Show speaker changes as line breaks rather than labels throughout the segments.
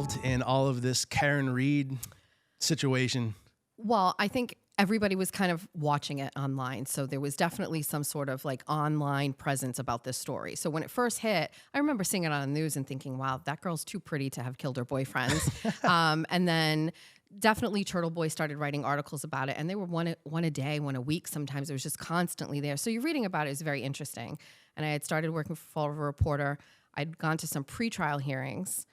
involved in all of this Karen Reed situation?
Well, I think everybody was kind of watching it online. So there was definitely some sort of like online presence about this story. So when it first hit, I remember seeing it on the news and thinking, wow, that girl's too pretty to have killed her boyfriends. And then definitely Turtle Boy started writing articles about it. And they were one a day, one a week. Sometimes it was just constantly there. So you're reading about it is very interesting. And I had started working for Fall River Reporter. I'd gone to some pretrial hearings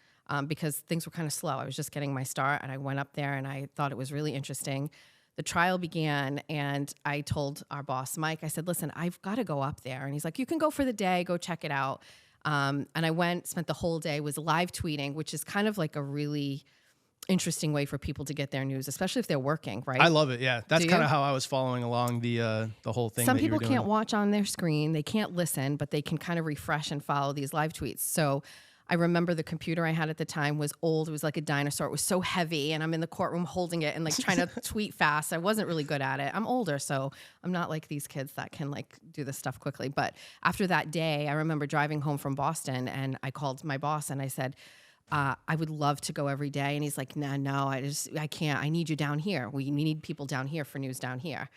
because things were kind of slow. I was just getting my start, and I went up there, and I thought it was really interesting. The trial began, and I told our boss, Mike, I said, listen, I've got to go up there. And he's like, you can go for the day, go check it out. And I went, spent the whole day, was live tweeting, which is kind of like a really interesting way for people to get their news, especially if they're working, right?
I love it. Yeah, that's kind of how I was following along the whole thing.
Some people can't watch on their screen, they can't listen, but they can kind of refresh and follow these live tweets. So I remember the computer I had at the time was old. It was like a dinosaur. It was so heavy, and I'm in the courtroom holding it and like trying to tweet fast. I wasn't really good at it. I'm older, so I'm not like these kids that can like do this stuff quickly. But after that day, I remember driving home from Boston, and I called my boss and I said, I would love to go every day. And he's like, no, I can't. I need you down here. We need people down here for news down here.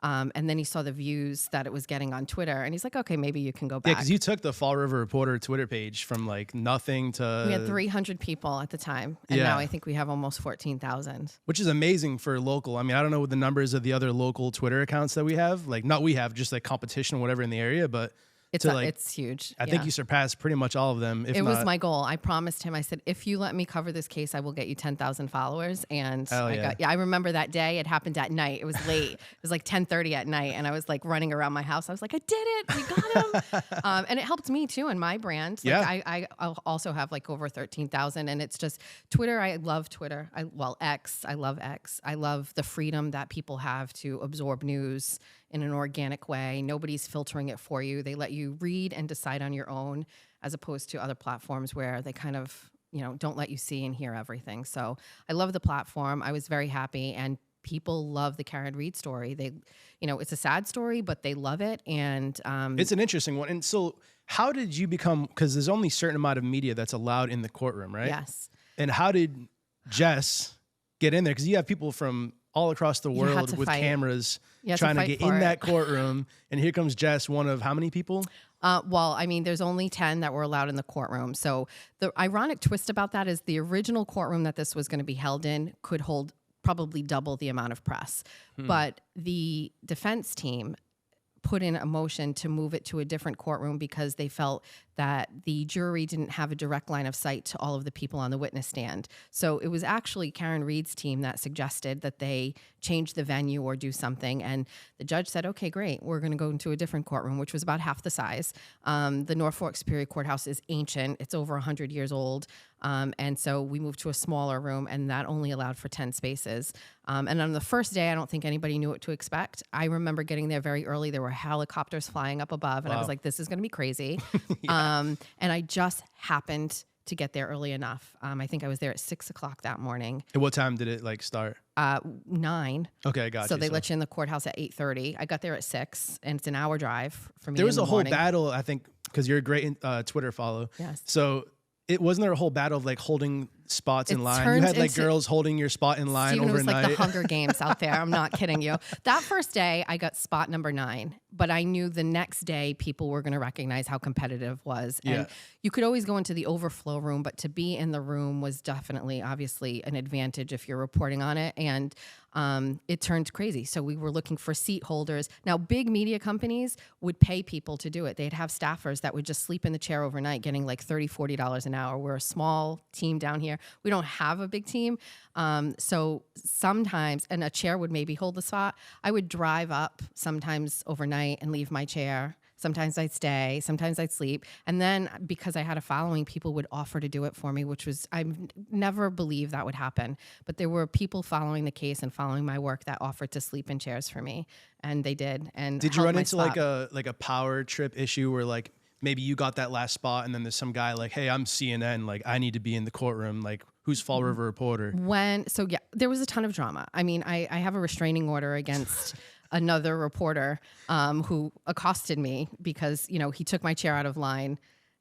And then he saw the views that it was getting on Twitter, and he's like, okay, maybe you can go back.
Yeah, because you took the Fall River Reporter Twitter page from like nothing to...
We had 300 people at the time, and now I think we have almost 14,000.
Which is amazing for local. I mean, I don't know what the numbers of the other local Twitter accounts that we have. Like, not we have, just like competition or whatever in the area, but...
It's huge.
I think you surpassed pretty much all of them.
It was my goal. I promised him, I said, if you let me cover this case, I will get you 10,000 followers. And I remember that day. It happened at night. It was late. It was like 10:30 at night. And I was like running around my house. I was like, I did it. We got him. And it helped me too in my brand. Like I also have like over 13,000. And it's just Twitter. I love Twitter. X. I love X. I love the freedom that people have to absorb news in an organic way. Nobody's filtering it for you. They let you read and decide on your own, as opposed to other platforms where they kind of, don't let you see and hear everything. So I love the platform. I was very happy, and people love the Karen Reed story. They, it's a sad story, but they love it. And
it's an interesting one. And so how did you become, because there's only a certain amount of media that's allowed in the courtroom, right?
Yes.
And how did Jess get in there? Because you have people from all across the world with cameras trying to get in that courtroom. And here comes Jess, one of how many people?
There's only 10 that were allowed in the courtroom. So the ironic twist about that is the original courtroom that this was going to be held in could hold probably double the amount of press. But the defense team put in a motion to move it to a different courtroom because they felt that the jury didn't have a direct line of sight to all of the people on the witness stand. So it was actually Karen Reed's team that suggested that they change the venue or do something. And the judge said, okay, great, we're going to go into a different courtroom, which was about half the size. The Norfolk Superior Courthouse is ancient. It's over 100 years old. And so we moved to a smaller room, and that only allowed for 10 spaces. And on the first day, I don't think anybody knew what to expect. I remember getting there very early. There were helicopters flying up above, and I was like, this is going to be crazy. And I just happened to get there early enough. I think I was there at 6 o'clock that morning.
And what time did it start?
9.
Okay, I got you.
So they let you in the courthouse at 8:30. I got there at 6, and it's an hour drive for me.
There was a whole battle, I think, because you're a great Twitter follow.
Yes.
So it wasn't there a whole battle of holding spots in line? You had girls holding your spot in line
Steven,
overnight.
it was like the Hunger Games out there. I'm not kidding you. That first day, I got spot number 9, but I knew the next day people were going to recognize how competitive it was. And you could always go into the overflow room, but to be in the room was definitely, obviously, an advantage if you're reporting on it. And it turned crazy. So we were looking for seat holders. Now, big media companies would pay people to do it. They'd have staffers that would just sleep in the chair overnight, getting like $30, $40 an hour. We're a small team down here. We don't have a big team. So sometimes, and a chair would maybe hold the spot. I would drive up sometimes overnight and leave my chair. Sometimes I'd stay, sometimes I'd sleep. And then because I had a following, people would offer to do it for me, which was, I never believed that would happen. But there were people following the case and following my work that offered to sleep in chairs for me. And they did. And
did you run into like a power trip issue where maybe you got that last spot and then there's some guy hey, I'm CNN, I need to be in the courtroom, who's Fall River Reporter?
There was a ton of drama. I mean, I have a restraining order against another reporter who accosted me because, he took my chair out of line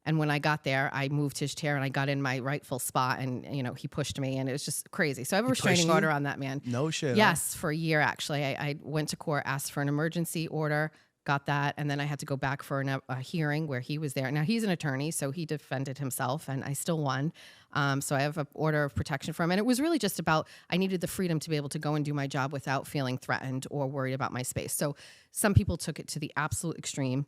And when I got there, I moved his chair and I got in my rightful spot, and he pushed me, and it was just crazy. So I have a restraining order on that man.
No shit.
Yes, for a year actually. I went to court, asked for an emergency order, got that, and then I had to go back for a hearing where he was there. Now he's an attorney, so he defended himself, and I still won. So I have an order of protection for him, and it was really just about I needed the freedom to be able to go and do my job without feeling threatened or worried about my space. So some people took it to the absolute extreme.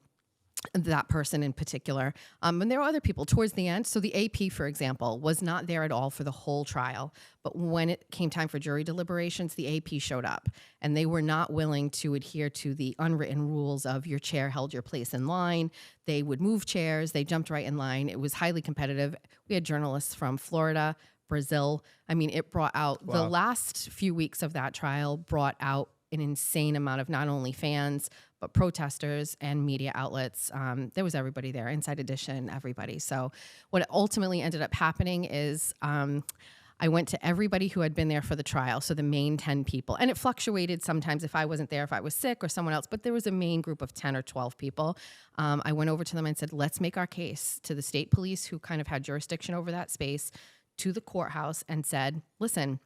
That person in particular. And there were other people towards the end. So the AP, for example, was not there at all for the whole trial. But when it came time for jury deliberations, the AP showed up, and they were not willing to adhere to the unwritten rules of your chair held your place in line. They would move chairs. They jumped right in line. It was highly competitive. We had journalists from Florida, Brazil. I mean, it brought out the last few weeks of that trial brought out an insane amount of not only fans, but protesters and media outlets. There was everybody there, Inside Edition, everybody. So what ultimately ended up happening is I went to everybody who had been there for the trial, so the main 10 people. And it fluctuated sometimes if I wasn't there, if I was sick or someone else, but there was a main group of 10 or 12 people. I went over to them and said, let's make our case to the state police who kind of had jurisdiction over that space, to the courthouse, and said, listen,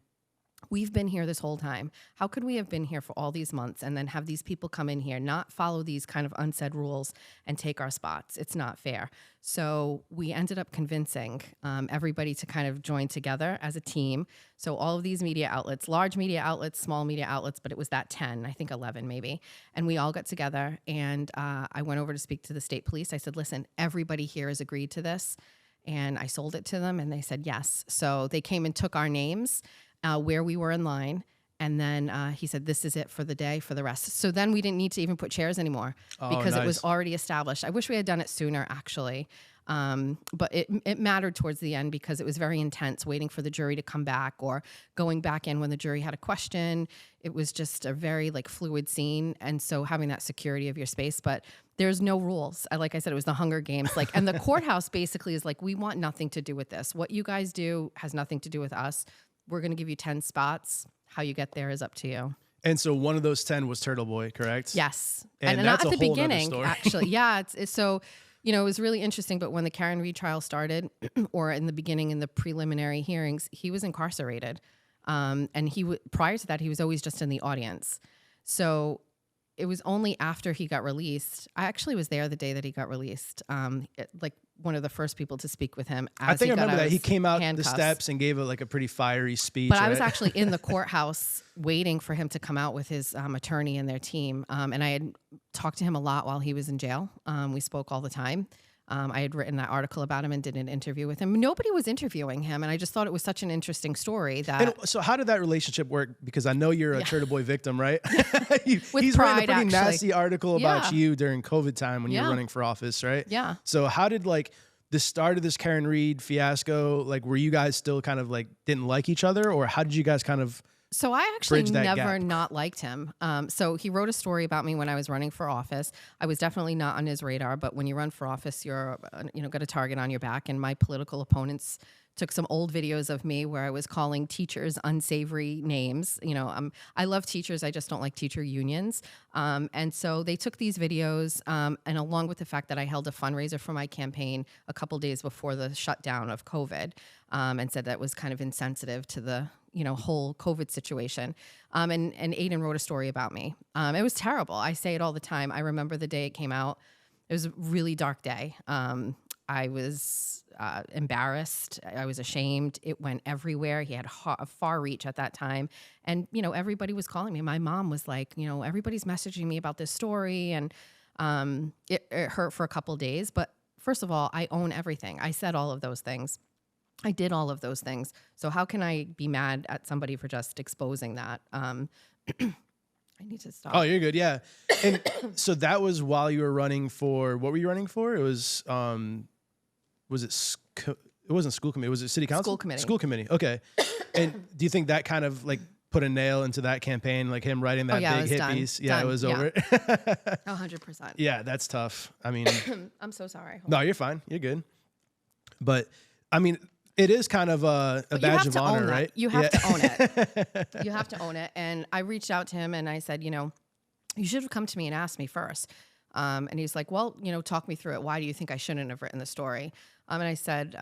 we've been here this whole time. How could we have been here for all these months and then have these people come in here, not follow these kind of unsaid rules and take our spots? It's not fair. So we ended up convincing everybody to kind of join together as a team. So all of these media outlets, large media outlets, small media outlets, but it was that 10, I think 11 maybe. And we all got together, and I went over to speak to the state police. I said, listen, everybody here has agreed to this. And I sold it to them, and they said yes. So they came and took our names, where we were in line. And then he said, this is it for the day, for the rest. So then we didn't need to even put chairs anymore because it was already established. I wish we had done it sooner, actually. But it mattered towards the end because it was very intense, waiting for the jury to come back or going back in when the jury had a question. It was just a very fluid scene. And so having that security of your space, but there's no rules. Like I said, it was the Hunger Games. And the courthouse basically is we want nothing to do with this. What you guys do has nothing to do with us. We're going to give you 10 spots. How you get there is up to you.
And so one of those 10 was Turtle Boy, correct?
Yes.
And
not
that's
at the
a whole
beginning,
story.
actually. Yeah. It's so, it was really interesting. But when the Karen Reed trial started, or in the beginning in the preliminary hearings, he was incarcerated. And prior to that, he was always just in the audience. So it was only after he got released. I actually was there the day that he got released. One of the first people to speak with him.
I think I remember that he came out the steps and gave a pretty fiery speech.
But I was actually in the courthouse waiting for him to come out with his attorney and their team. And I had talked to him a lot while he was in jail. We spoke all the time. I had written that article about him and did an interview with him. Nobody was interviewing him, and I just thought it was such an interesting story.
So how did that relationship work? Because I know you're a Turtle Boy victim, right? He's
pride,
writing a pretty nasty article about you during COVID time when you were running for office, right?
Yeah.
So how did the start of this Karen Reed fiasco, were you guys still kind of didn't like each other, or how did you guys kind of
So I actually never not liked him. So he wrote a story about me when I was running for office. I was definitely not on his radar, but when you run for office, you're got a target on your back. And my political opponents took some old videos of me where I was calling teachers unsavory names. I love teachers. I just don't like teacher unions. And so they took these videos, and along with the fact that I held a fundraiser for my campaign a couple days before the shutdown of COVID, and said that was kind of insensitive to the whole COVID situation. And Aiden wrote a story about me. It was terrible. I say it all the time. I remember the day it came out. It was a really dark day. I was embarrassed. I was ashamed. It went everywhere. He had a far reach at that time. And, everybody was calling me. My mom was like, everybody's messaging me about this story. And it hurt for a couple days. But first of all, I own everything. I said all of those things. I did all of those things. So how can I be mad at somebody for just exposing that? I need to stop.
Oh, you're good. Yeah. And so that was while you were running for, what were you running for? It was it wasn't school committee. Was it city council?
School committee.
School committee. Okay. And do you think that kind of put a nail into that campaign? Him writing that big hit piece? Yeah, it was over.
100%.
Yeah, that's tough. I mean,
I'm so sorry.
No, you're fine. You're good. But I mean, it is kind of a badge of honor, right?
You have to own it. You have to own it. And I reached out to him and I said, you should have come to me and asked me first. And he's like, well, talk me through it. Why do you think I shouldn't have written the story? And I said,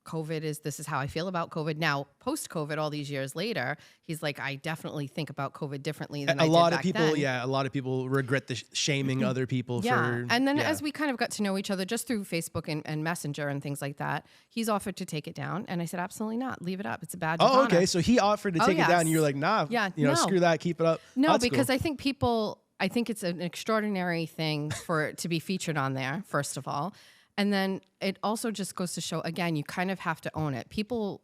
this is how I feel about COVID. Now, post-COVID, all these years later, he's like, I definitely think about COVID differently than I did back then.
Yeah, a lot of people regret the shaming other people for...
And then as we kind of got to know each other just through Facebook and Messenger and things like that, he's offered to take it down. And I said, absolutely not. Leave it up. It's a badge of honor.
Okay. So he offered to take it down and you're like, nah, screw that, keep it up.
No,
That's
because
cool.
I think it's an extraordinary thing for it to be featured on there, first of all. And then it also just goes to show, again, you kind of have to own it. People,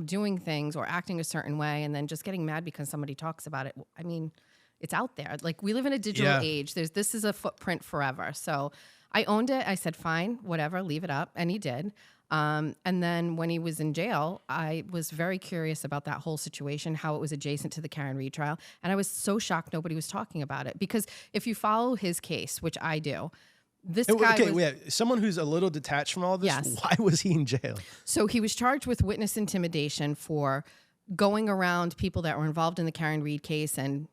doing things or acting a certain way and then just getting mad because somebody talks about it. I mean, it's out there. Like, we live in a digital age. This is a footprint forever. So I owned it. I said, fine, whatever, leave it up. And he did. And then when he was in jail, I was very curious about that whole situation, how it was adjacent to the Karen Read trial. And I was so shocked nobody was talking about it. Because if you follow his case, which I do, this guy
someone who's a little detached from all this,
yes.
Why was he in jail?
So he was charged with witness intimidation for going around people that were involved in the Karen Read case and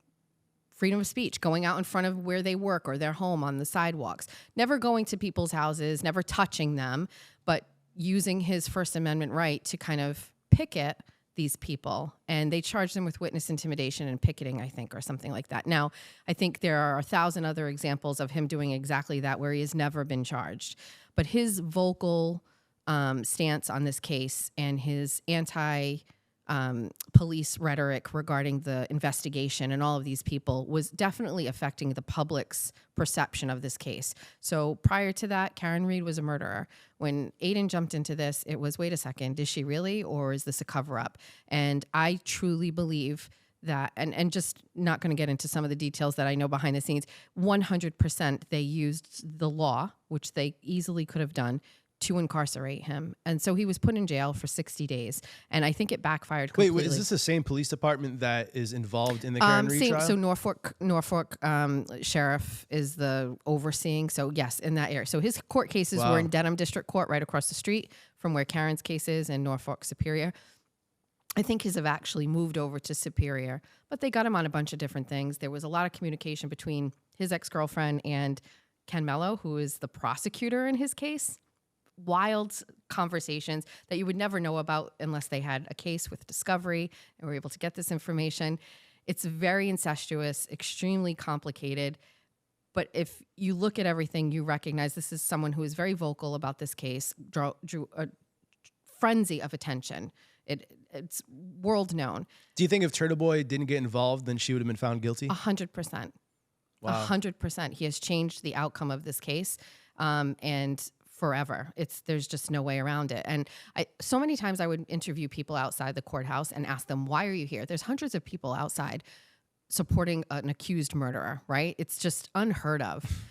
freedom of speech, going out in front of where they work or their home on the sidewalks, never going to people's houses, never touching them, but using his First Amendment right to kind of picket these people. And they charged him with witness intimidation and picketing, I think, or something like that. Now, I think there are 1,000 other examples of him doing exactly that where he has never been charged. But his vocal stance on this case and his police rhetoric regarding the investigation and all of these people was definitely affecting the public's perception of this case. So prior to that, Karen Read was a murderer. When Aiden jumped into this, it was, wait a second, is she really, or is this a cover-up? And I truly believe that, and just not going to get into some of the details that I know behind the scenes, 100% they used the law, which they easily could have done, to incarcerate him. And so he was put in jail for 60 days. And I think it backfired completely.
Wait, is this the same police department that is involved in the Karen Read trial?
So Norfolk Sheriff is the overseeing. So yes, in that area. So his court cases were in Dedham District Court right across the street from where Karen's case is in Norfolk Superior. I think his have actually moved over to Superior, but they got him on a bunch of different things. There was a lot of communication between his ex-girlfriend and Ken Mello, who is the prosecutor in his case. Wild conversations that you would never know about unless they had a case with discovery and were able to get this information. It's very incestuous, extremely complicated. But if you look at everything, you recognize this is someone who is very vocal about this case, drew a frenzy of attention. It's world known.
Do you think if Turtle Boy didn't get involved, then she would have been found guilty?
100%. Wow. 100%. He has changed the outcome of this case. And forever. There's just no way around it. And so many times I would interview people outside the courthouse and ask them, why are you here? There's hundreds of people outside supporting an accused murderer, right? It's just unheard of.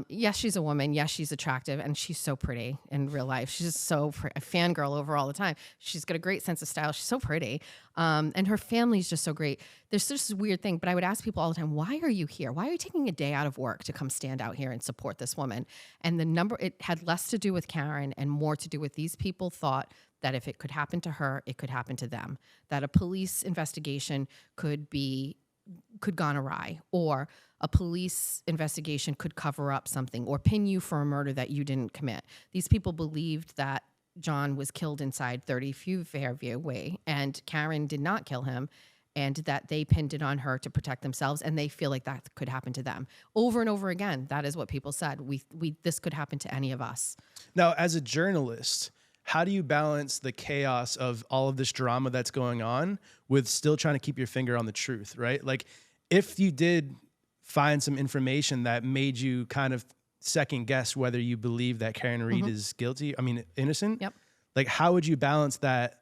Yes, she's a woman. Yes, she's attractive. And she's so pretty in real life. She's just so a fangirl over all the time. She's got a great sense of style. She's so pretty. And her family's just so great. There's just this weird thing. But I would ask people all the time, why are you here? Why are you taking a day out of work to come stand out here and support this woman? And it had less to do with Karen and more to do with these people thought that if it could happen to her, it could happen to them. That a police investigation could gone awry, or a police investigation could cover up something or pin you for a murder that you didn't commit. These people believed that John was killed inside 30 Fairview Way and Karen did not kill him, and that they pinned it on her to protect themselves, and they feel like that could happen to them. Over and over again, that is what people said. This could happen to any of us.
Now, as a journalist, how do you balance the chaos of all of this drama that's going on with still trying to keep your finger on the truth, right? Like, if you did find some information that made you kind of second guess whether you believe that Karen Read is innocent.
Yep.
Like, how would you balance that?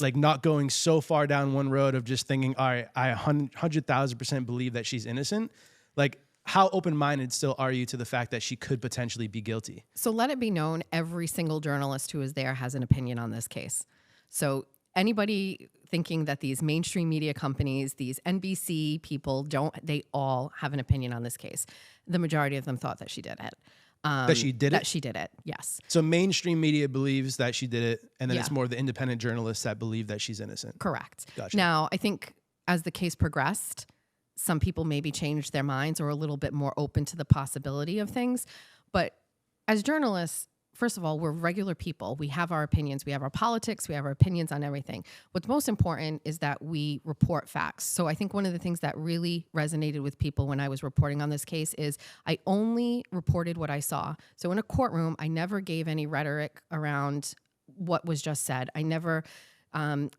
Like, not going so far down one road of just thinking, all right, I 100,000% believe that she's innocent. Like, how open-minded still are you to the fact that she could potentially be guilty?
So let it be known, every single journalist who is there has an opinion on this case. So anybody thinking that these mainstream media companies, these NBC people they all have an opinion on this case. The majority of them thought that she did it.
That she did it?
That she did it, yes.
So mainstream media believes that she did it, and then it's more the independent journalists that believe that she's innocent.
Correct.
Gotcha.
Now, I think as the case progressed, some people maybe changed their minds or a little bit more open to the possibility of things. But as journalists, first of all, we're regular people. We have our opinions. We have our politics. We have our opinions on everything. What's most important is that we report facts. So I think one of the things that really resonated with people when I was reporting on this case is I only reported what I saw. So in a courtroom, I never gave any rhetoric around what was just said. I never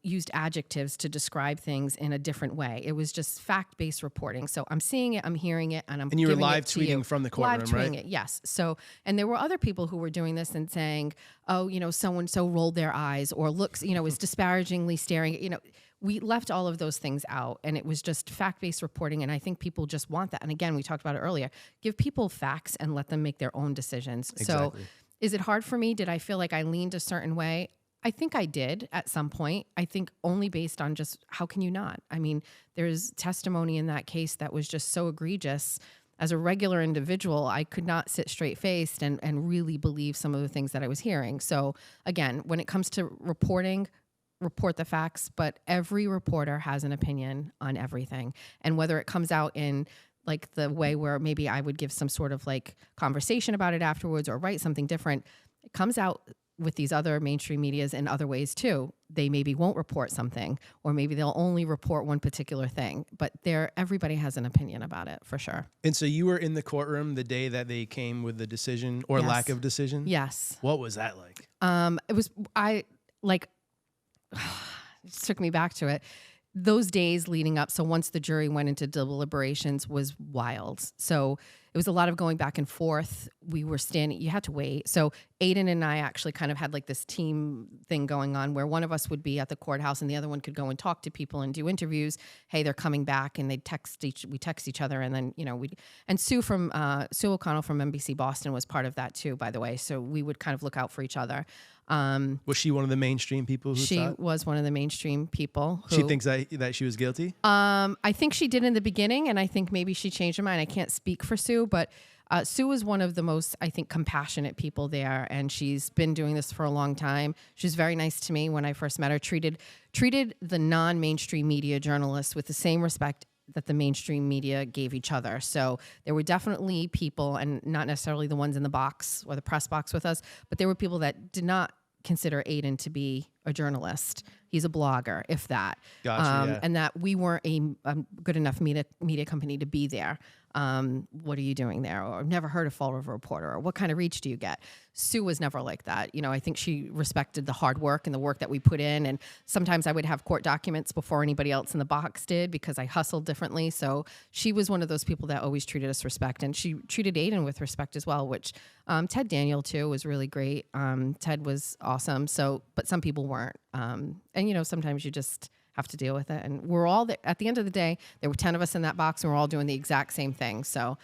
used adjectives to describe things in a different way. It was just fact-based reporting. So I'm seeing it, I'm hearing it, and
you were
giving
live
it to
tweeting
you.
from the courtroom,
live tweeting
right?
it, yes. So, and there were other people who were doing this and saying, oh, so-and-so rolled their eyes or looks, is disparagingly staring. We left all of those things out, and it was just fact-based reporting, and I think people just want that. And again, we talked about it earlier. Give people facts and let them make their own decisions.
Exactly.
So is it hard for me? Did I feel like I leaned a certain way? I think I did at some point. I think only based on just how can you not? I mean, there's testimony in that case that was just so egregious. As a regular individual, I could not sit straight-faced and really believe some of the things that I was hearing. So again, when it comes to reporting, report the facts, but every reporter has an opinion on everything. And whether it comes out in like the way where maybe I would give some sort of like conversation about it afterwards or write something different, it comes out with these other mainstream medias in other ways too. They maybe won't report something, or maybe they'll only report one particular thing, but everybody has an opinion about it for sure.
And so you were in the courtroom the day that they came with the decision or
Yes.
lack of decision?
Yes.
What was that like?
It took me back to it. Those days leading up, so once the jury went into deliberations, was wild. So it was a lot of going back and forth. We were standing, you had to wait. So Aiden and I actually kind of had like this team thing going on where one of us would be at the courthouse and the other one could go and talk to people and do interviews. Hey, they're coming back, and we text each other, and then, and Sue O'Connell from NBC Boston was part of that too, by the way. So we would kind of look out for each other.
Was she one of the mainstream people who
She
thought?
was one of the mainstream people.
She thinks that she was guilty?
I think she did in the beginning, and I think maybe she changed her mind. I can't speak for Sue, but Sue is one of the most, I think, compassionate people there, and she's been doing this for a long time. She's very nice to me when I first met her, treated the non-mainstream media journalists with the same respect that the mainstream media gave each other. So there were definitely people, and not necessarily the ones in the box or the press box with us, but there were people that did not consider Aiden to be a journalist. He's a blogger, if that.
Gotcha, yeah.
And that we weren't a good enough media company to be there. What are you doing there? Or I've never heard of Fall River Reporter, or what kind of reach do you get? Sue was never like that. I think she respected the hard work and the work that we put in. And sometimes I would have court documents before anybody else in the box did because I hustled differently. So she was one of those people that always treated us respect. And she treated Aiden with respect as well, which Ted Daniel too was really great. Ted was awesome. So, but some people weren't. And sometimes you just have to deal with it. And we're all there. At the end of the day, there were 10 of us in that box, and we're all doing the exact same thing. So,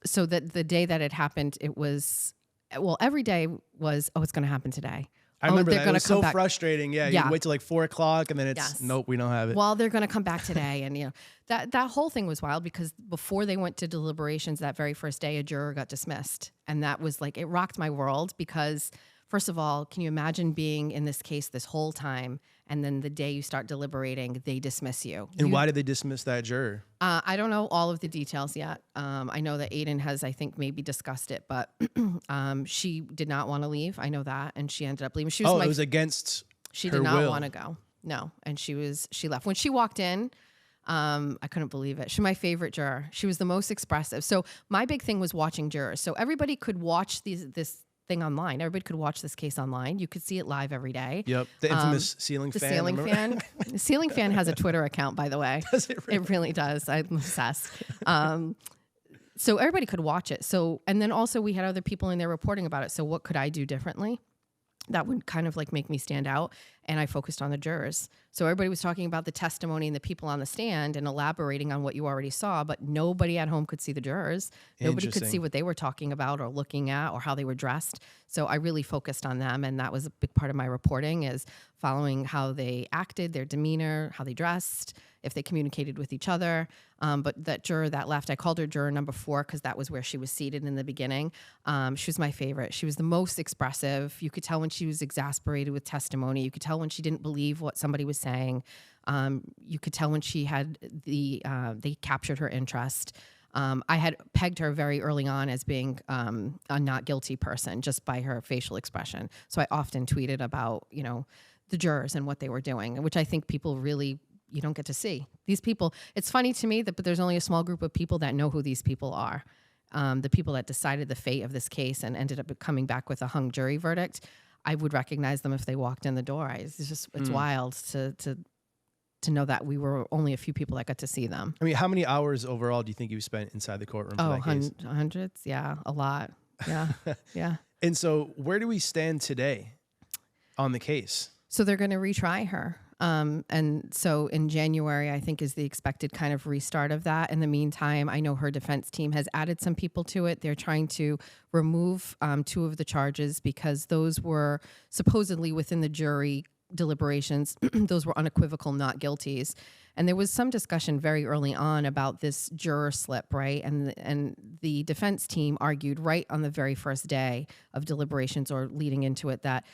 so that the day that it happened, it was, every day was, it's going to happen today.
I remember that. It was so
back.
frustrating. Yeah, you wait till like 4 o'clock, and then it's, nope, we don't have it.
Well, they're going to come back today. And, that whole thing was wild because before they went to deliberations that very first day, a juror got dismissed. And that was like, it rocked my world because, first of all, can you imagine being in this case this whole time, and then the day you start deliberating, they dismiss you?
And why did they dismiss that juror?
I don't know all of the details yet. I know that Aiden has, I think, maybe discussed it, but she did not want to leave. I know that, and she ended up leaving. She was
it was against
She
her
did not
will.
want to go. No, and she left. When she walked in, I couldn't believe it. She's my favorite juror. She was the most expressive. So my big thing was watching jurors. So everybody could watch this thing online. Everybody could watch this case online. You could see it live every day.
Yep. The infamous ceiling fan.
The ceiling fan. The ceiling fan has a Twitter account, by the way.
Does it really?
It really does. I'm obsessed. So everybody could watch it. So, and then also we had other people in there reporting about it. So what could I do differently? That would kind of like make me stand out. And I focused on the jurors. So everybody was talking about the testimony and the people on the stand and elaborating on what you already saw, but nobody at home could see the jurors. Nobody could see what they were talking about or looking at or how they were dressed. So I really focused on them. And that was a big part of my reporting, is following how they acted, their demeanor, how they dressed, if they communicated with each other. But that juror that left, I called her juror number 4 because that was where she was seated in the beginning. She was my favorite. She was the most expressive. You could tell when she was exasperated with testimony. You could tell tell when she didn't believe what somebody was saying. You could tell when she had they captured her interest. I had pegged her very early on as being a not guilty person just by her facial expression. So I often tweeted about, the jurors and what they were doing, which I think people really, you don't get to see. These people, it's funny to me but there's only a small group of people that know who these people are. The people that decided the fate of this case and ended up coming back with a hung jury verdict. I would recognize them if they walked in the door. It's wild to know that we were only a few people that got to see them.
I mean, how many hours overall do you think you spent inside the courtroom for that case?
Hundreds. Yeah, a lot. Yeah, yeah.
And so where do we stand today on the case?
So they're going to retry her. And so in January, I think is the expected kind of restart of that. In the meantime, I know her defense team has added some people to it. They're trying to remove 2 of the charges because those were supposedly within the jury deliberations. Those were unequivocal not guilties. And there was some discussion very early on about this juror slip, right? And the defense team argued right on the very first day of deliberations or leading into it that,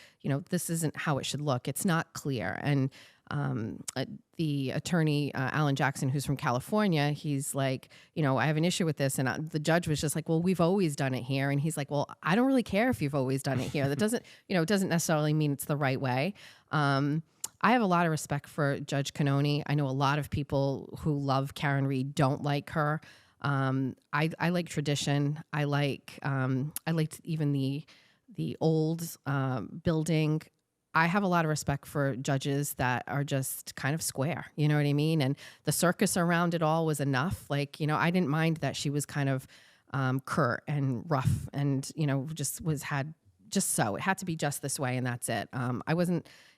this isn't how it should look. It's not clear. And the attorney, Alan Jackson, who's from California, he's like, I have an issue with this. And the judge was just like, well, we've always done it here. And he's like, well, I don't really care if you've always done it here. That doesn't, it doesn't necessarily mean it's the right way. I have a lot of respect for Judge Cannoni. I know a lot of people who love Karen Reed don't like her. I like tradition. I liked even the old building. I have a lot of respect for judges that are just kind of square, you know what I mean? And the circus around it all was enough. Like, I didn't mind that she was kind of curt and rough and, it had to be just this way and that's it.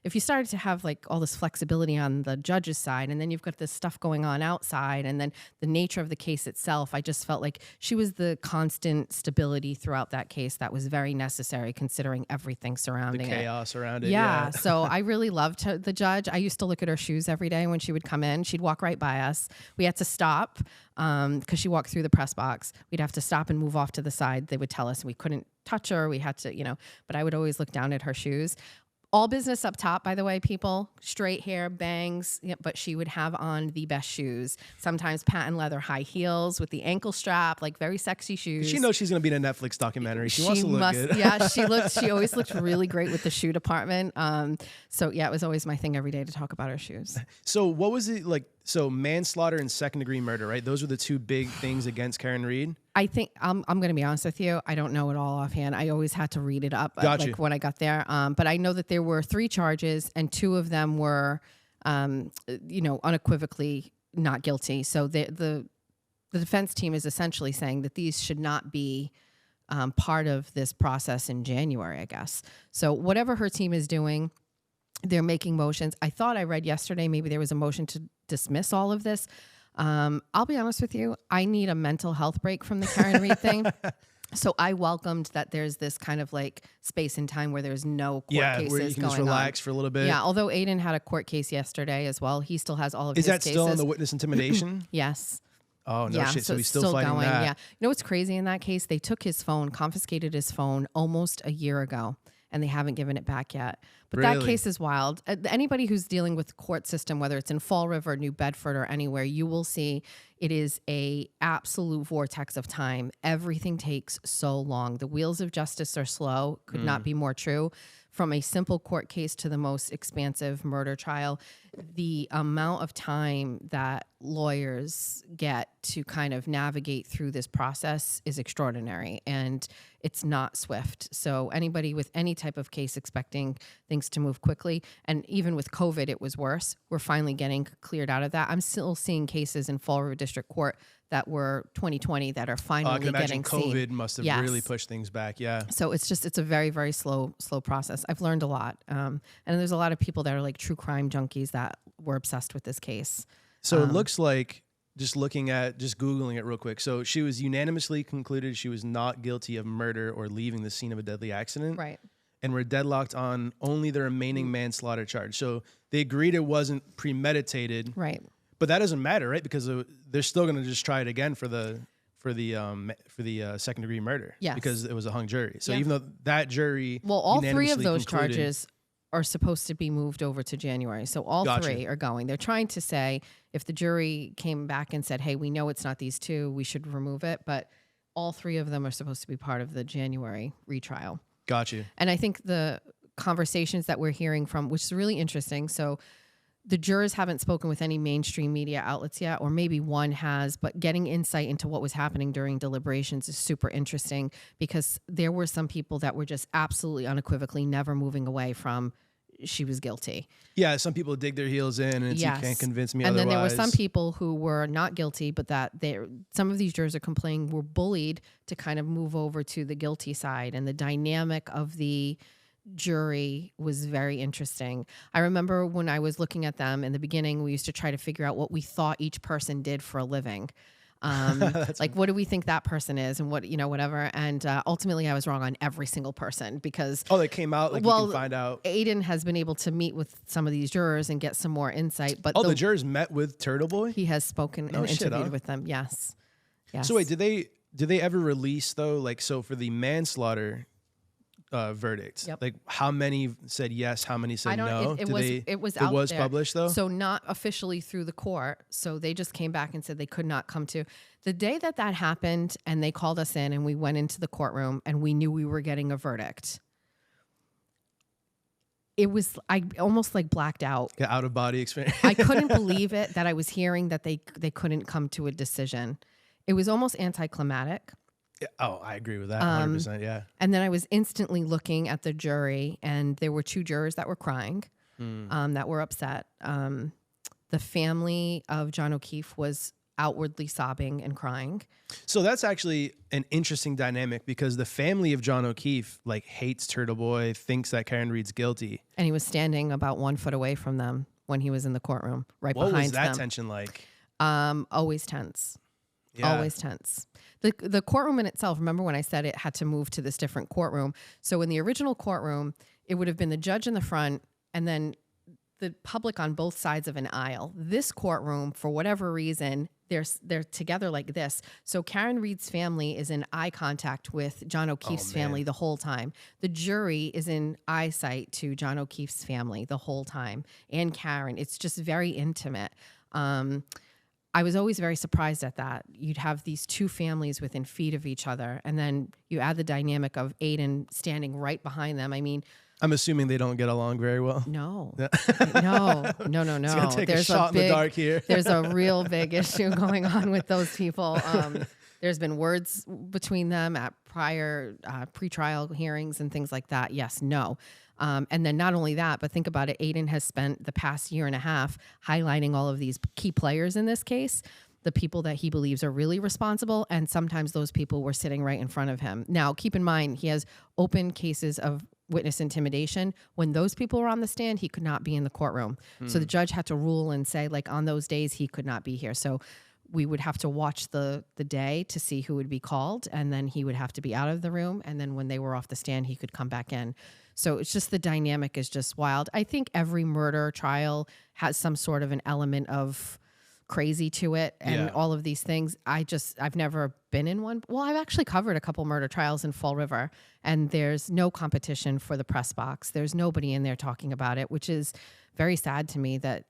If you started to have like all this flexibility on the judge's side and then you've got this stuff going on outside and then the nature of the case itself, I just felt like she was the constant stability throughout that case that was very necessary considering everything surrounding it.
The chaos around it.
Yeah. So I really loved the judge. I used to look at her shoes every day when she would come in. She'd walk right by us. We had to stop because she walked through the press box. We'd have to stop and move off to the side. They would tell us we couldn't touch her. We had to, but I would always look down at her shoes. All business up top, by the way, people. Straight hair, bangs, but she would have on the best shoes. Sometimes patent leather high heels with the ankle strap, like very sexy shoes.
She knows she's going to be in a Netflix documentary. She wants to look good.
Yeah, she always looked really great with the shoe department. So yeah, it was always my thing every day to talk about her shoes.
So what was it like? So manslaughter and second-degree murder, right? Those were the 2 big things against Karen Reed.
I think I'm going to be honest with you. I don't know it all offhand. I always had to read it up when I got there. But I know that there were 3 charges and 2 of them were, unequivocally not guilty. So the defense team is essentially saying that these should not be part of this process in January, I guess. So whatever her team is doing, they're making motions. I thought I read yesterday maybe there was a motion to dismiss all of this. I'll be honest with you. I need a mental health break from the Karen Reed thing. So I welcomed that there's this kind of like space and time where there's no court cases
where you can
going
just relax
on.
for a little bit.
Yeah, although Aiden had a court case yesterday as well. He still has all of his cases.
Is that still in the witness intimidation?
Yes.
Oh, no shit. So he's still fighting
going.
that.
Yeah. You know what's crazy in that case? They took his phone, confiscated his phone almost a year ago, and they haven't given it back yet. But that case is wild. Anybody who's dealing with the court system, whether it's in Fall River, New Bedford, or anywhere, you will see it is a absolute vortex of time. Everything takes so long. The wheels of justice are slow. Could not be more true. From a simple court case to the most expansive murder trial, the amount of time that lawyers get to kind of navigate through this process is extraordinary, and it's not swift. So anybody with any type of case expecting things to move quickly, and even with COVID, it was worse. We're finally getting cleared out of that. I'm still seeing cases in Fall River District Court that were 2020 that are finally getting seen.
COVID must have really pushed things back. Yeah.
So it's a very, very slow process. I've learned a lot. And there's a lot of people that are like true crime junkies that were obsessed with this case.
So it looks like, just Googling it real quick. So she was unanimously concluded she was not guilty of murder or leaving the scene of a deadly accident.
Right.
And we're deadlocked on only the remaining manslaughter charge. So they agreed it wasn't premeditated.
Right.
But that doesn't matter, right? Because they're still going to just try it again for the second degree murder.
Yes.
Because it was a hung jury. So even though that jury,
all 3 of those charges are supposed to be moved over to January. So all
Gotcha.
3 are going. They're trying to say if the jury came back and said, hey, we know it's not these 2, we should remove it. But all 3 of them are supposed to be part of the January retrial.
Got you.
And I think the conversations that we're hearing from, which is really interesting. So the jurors haven't spoken with any mainstream media outlets yet, or maybe one has, but getting insight into what was happening during deliberations is super interesting because there were some people that were just absolutely unequivocally never moving away from she was guilty.
Yeah, some people dig their heels in and it's,
Yes.
you can't convince me
And
otherwise.
then there were some people who were not guilty, but that some of these jurors are complaining were bullied to kind of move over to the guilty side. And the dynamic of the jury was very interesting. I remember when I was looking at them in the beginning, we used to try to figure out what we thought each person did for a living. Like, what do we think that person is and what, whatever. And ultimately I was wrong on every single person because
they came out like you can find out.
Aiden has been able to meet with some of these jurors and get some more insight. But
the jurors met with Turtle Boy?
He has spoken and interviewed with them. Yes.
So wait, did they ever release though? Like, so for the manslaughter verdict,
Yep.
like how many said yes, how many said no?
It was out there.
Published though?
So not officially through the court. So they just came back and said they could not come to. The day that happened and they called us in and we went into the courtroom and we knew we were getting a verdict. I almost like blacked out.
Yeah, out of body experience.
I couldn't believe it that I was hearing that they couldn't come to a decision. It was almost anticlimactic.
Yeah, I agree with that 100%. Yeah.
And then I was instantly looking at the jury, and there were 2 jurors that were crying, that were upset. The family of John O'Keefe was outwardly sobbing and crying.
So that's actually an interesting dynamic because the family of John O'Keefe like hates Turtle Boy, thinks that Karen Reed's guilty.
And he was standing about 1 foot away from them when he was in the courtroom, right behind them.
What was that tension like?
Always tense.
Yeah.
Always tense. The courtroom in itself, remember when I said it had to move to this different courtroom? So in the original courtroom, it would have been the judge in the front and then the public on both sides of an aisle. This courtroom, for whatever reason, they're together like this. So Karen Reed's family is in eye contact with John O'Keefe's family the whole time. The jury is in eyesight to John O'Keefe's family the whole time, and Karen. It's just very intimate. I was always very surprised at that. You'd have these 2 families within feet of each other, and then you add the dynamic of Aiden standing right behind them. I mean,
I'm assuming they don't get along very well.
no.
Yeah.
No.
It's gonna take a shot in the dark here.
There's a real big issue going on with those people. There's been words between them at prior pretrial hearings and things like that. Yes, no. And then not only that, but think about it. Aiden has spent the past year and a half highlighting all of these key players in this case, the people that he believes are really responsible. And sometimes those people were sitting right in front of him. Now, keep in mind, he has open cases of witness intimidation. When those people were on the stand, he could not be in the courtroom. So the judge had to rule and say, like, on those days, he could not be here. So we would have to watch the day to see who would be called. And then he would have to be out of the room. And then when they were off the stand, he could come back in. So it's just the dynamic is just wild. I think every murder trial has some sort of an element of crazy to it and all of these things. I've never been in one. Well, I've actually covered a couple murder trials in Fall River, and there's no competition for the press box. There's nobody in there talking about it, which is very sad to me that,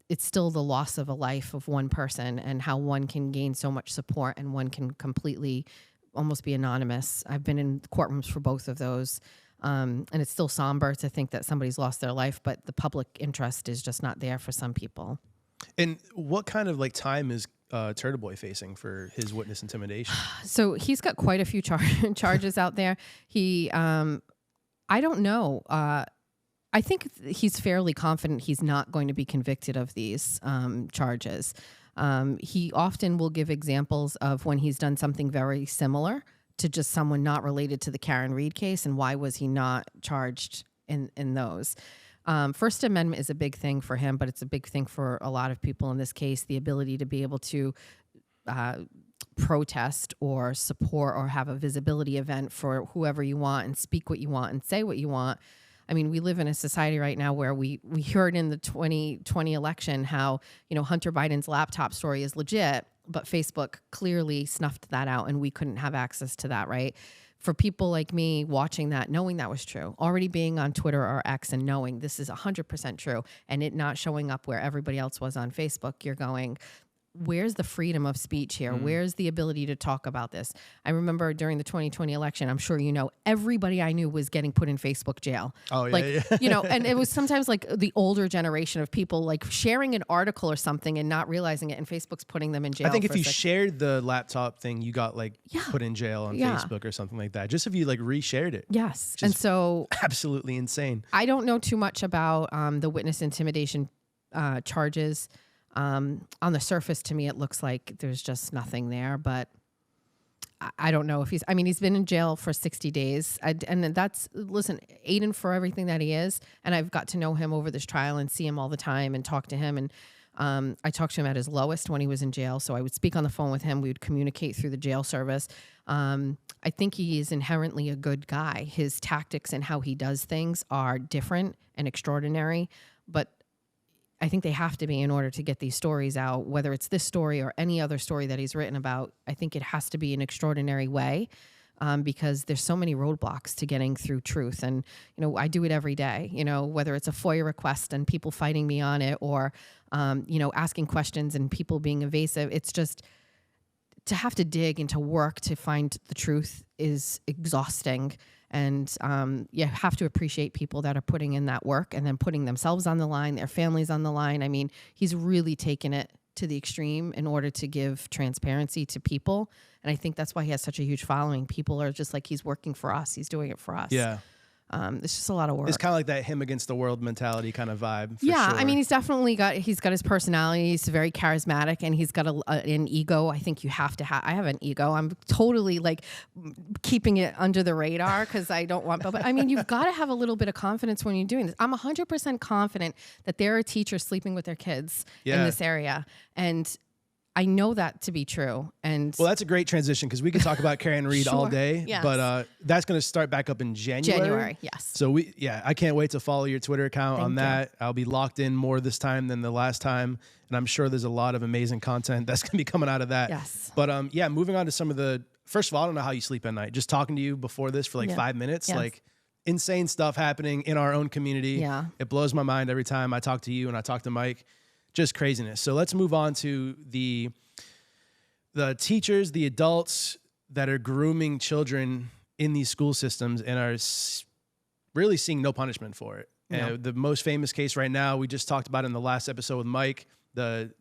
it's still the loss of a life of one person and how one can gain so much support and one can completely almost be anonymous. I've been in courtrooms for both of those. And it's still somber to think that somebody's lost their life, but the public interest is just not there for some people.
And what kind of time is Turtle Boy facing for his witness intimidation?
So he's got quite a few charges out there. He, I don't know. I think he's fairly confident he's not going to be convicted of these charges. He often will give examples of when he's done something very similar to just someone not related to the Karen Reed case, and why was he not charged in those. First Amendment is a big thing for him, but it's a big thing for a lot of people in this case, the ability to be able to protest or support or have a visibility event for whoever you want and speak what you want and say what you want. I mean, we live in a society right now where we heard in the 2020 election how, Hunter Biden's laptop story is legit, but Facebook clearly snuffed that out and we couldn't have access to that, right? for people like me watching that, knowing that was true, already being on Twitter or X and knowing this is 100% true, and it not showing up where everybody else was on Facebook, you're going, where's the freedom of speech here? Where's the ability to talk about this? I remember during the 2020 election, I'm sure you know, everybody I knew was getting put in Facebook jail.
Oh, yeah,
like,
yeah.
you know, and it was sometimes like the older generation of people like sharing an article or something and not realizing it, and Facebook's putting them in jail.
I think if you shared the laptop thing, you got like
Yeah.
put in jail on
Yeah.
Facebook or something like that. Just if you like reshared it.
Yes.
Just
And so
absolutely insane.
I don't know too much about the witness intimidation charges. On the surface, to me, it looks like there's just nothing there, but I don't know if he's been in jail for 60 days. And that's, listen, Aiden for everything that he is. And I've got to know him over this trial and see him all the time and talk to him. And I talked to him at his lowest when he was in jail. So I would speak on the phone with him. We would communicate through the jail service. I think he is inherently a good guy. His tactics and how he does things are different and extraordinary, but I think they have to be in order to get these stories out, whether it's this story or any other story that he's written about. I think it has to be an extraordinary way because there's so many roadblocks to getting through truth. And, you know, I do it every day, you know, whether it's a FOIA request and people fighting me on it or, you know, asking questions and people being evasive. It's just to have to dig and to work to find the truth is exhausting. And you have to appreciate people that are putting in that work and then putting themselves on the line, their families on the line. I mean, he's really taken it to the extreme in order to give transparency to people. And I think that's why he has such a huge following. People are just like, he's working for us. He's doing it for us.
Yeah.
It's just a lot of work.
It's kind of like that him against the world mentality kind of vibe. For
Yeah,
sure.
I mean, he's got his personality. He's very charismatic, and he's got an ego. I think you have to have. I have an ego. I'm totally like keeping it under the radar because I don't want. But I mean, you've got to have a little bit of confidence when you're doing this. I'm 100% confident that there are teachers sleeping with their kids in this area, and I know that to be true. And
well, that's a great transition because we could talk about Karen Reed all day,
Yes.
but that's going to start back up in January.
Yes.
So I can't wait to follow your Twitter account on
Thank
that. I'll be locked in more this time than the last time, and I'm sure there's a lot of amazing content that's going to be coming out of that.
Yes.
But yeah, moving on to some of the. First of all, I don't know how you sleep at night. Just talking to you before this for like 5 minutes,
Yes.
like insane stuff happening in our own community.
Yeah.
It blows my mind every time I talk to you and I talk to Mike. Just craziness. So let's move on to the teachers, the adults that are grooming children in these school systems and are really seeing no punishment for it.
No.
The most famous case right now, we just talked about in the last episode with Mike, the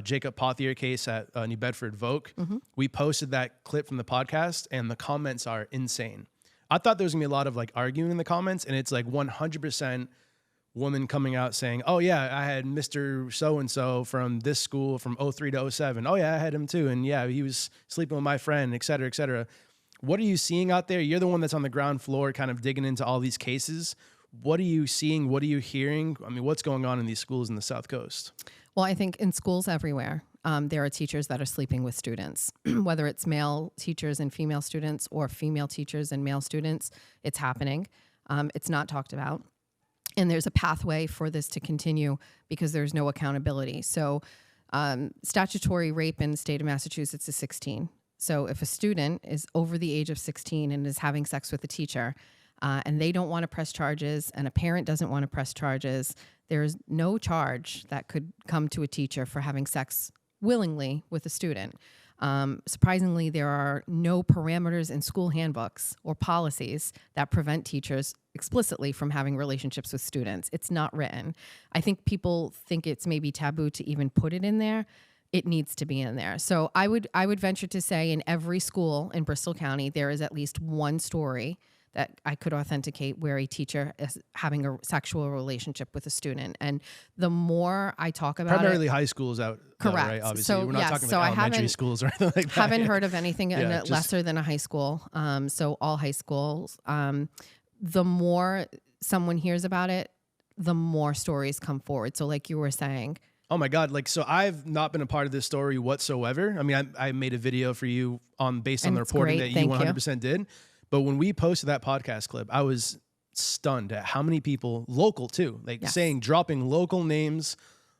Jacob Pothier case at New Bedford Voc.
Mm-hmm.
We posted that clip from the podcast and the comments are insane. I thought there was gonna be a lot of like arguing in the comments, and it's like 100% woman coming out saying, oh yeah, I had Mr. So-and-so from this school from 03 to 07. Oh yeah, I had him too. And yeah, he was sleeping with my friend, et cetera, et cetera. What are you seeing out there? You're the one that's on the ground floor kind of digging into all these cases. What are you seeing? What are you hearing? I mean, what's going on in these schools in the South Coast?
Well, I think in schools everywhere, there are teachers that are sleeping with students, whether it's male teachers and female students or female teachers and male students. It's happening. It's not talked about. And there's a pathway for this to continue because there's no accountability. So statutory rape in the state of Massachusetts is 16. So if a student is over the age of 16 and is having sex with a teacher and they don't want to press charges and a parent doesn't want to press charges, there's no charge that could come to a teacher for having sex willingly with a student. Surprisingly, there are no parameters in school handbooks or policies that prevent teachers explicitly from having relationships with students. It's not written. I think people think it's maybe taboo to even put it in there. It needs to be in there. So I would venture to say in every school in Bristol County, there is at least one story that I could authenticate where a teacher is having a sexual relationship with a student. And the more I talk about
primarily high schools out.
Correct.
Right? Obviously,
So,
we're not
yes.
talking
So
like
I
elementary
haven't-
schools or anything like that.
haven't heard of anything
just-
lesser than a high school. So all high schools. The more someone hears about it, the more stories come forward. So like you were saying.
Oh my God. Like, so I've not been a part of this story whatsoever. I mean, I made a video for you based on
And
the
it's
reporting
great.
that you
Thank you.
100% did. But when we posted that podcast clip, I was stunned at how many people, local too, like
Yes.
dropping local names,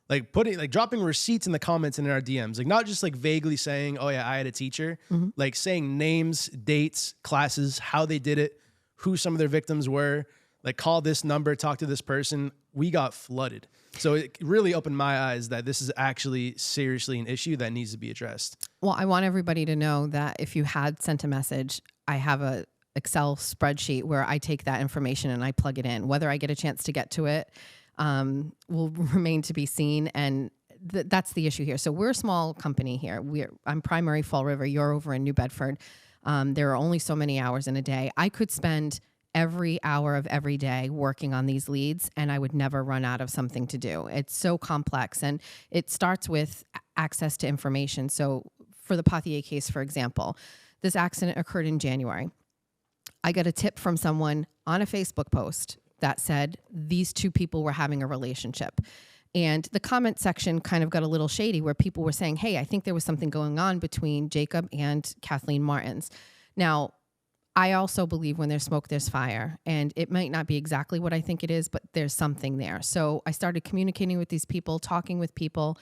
like dropping receipts in the comments and in our DMs, like not just like vaguely saying, oh yeah, I had a teacher, like saying names, dates, classes, how they did it, who some of their victims were, like call this number, talk to this person. We got flooded. So it really opened my eyes that this is actually seriously an issue that needs to be addressed.
Well, I want everybody to know that if you had sent a message, I have a Excel spreadsheet where I take that information and I plug it in. Whether I get a chance to get to it will remain to be seen. And that's the issue here. So we're a small company here. I'm primary Fall River. You're over in New Bedford. There are only so many hours in a day. I could spend every hour of every day working on these leads, and I would never run out of something to do. It's so complex, and it starts with access to information. So for the Pothier case, for example, this accident occurred in January. I got a tip from someone on a Facebook post that said these two people were having a relationship. And the comment section kind of got a little shady where people were saying, hey, I think there was something going on between Jacob and Kathleen Martins. Now, I also believe when there's smoke, there's fire. And it might not be exactly what I think it is, but there's something there. So I started communicating with these people, talking with people.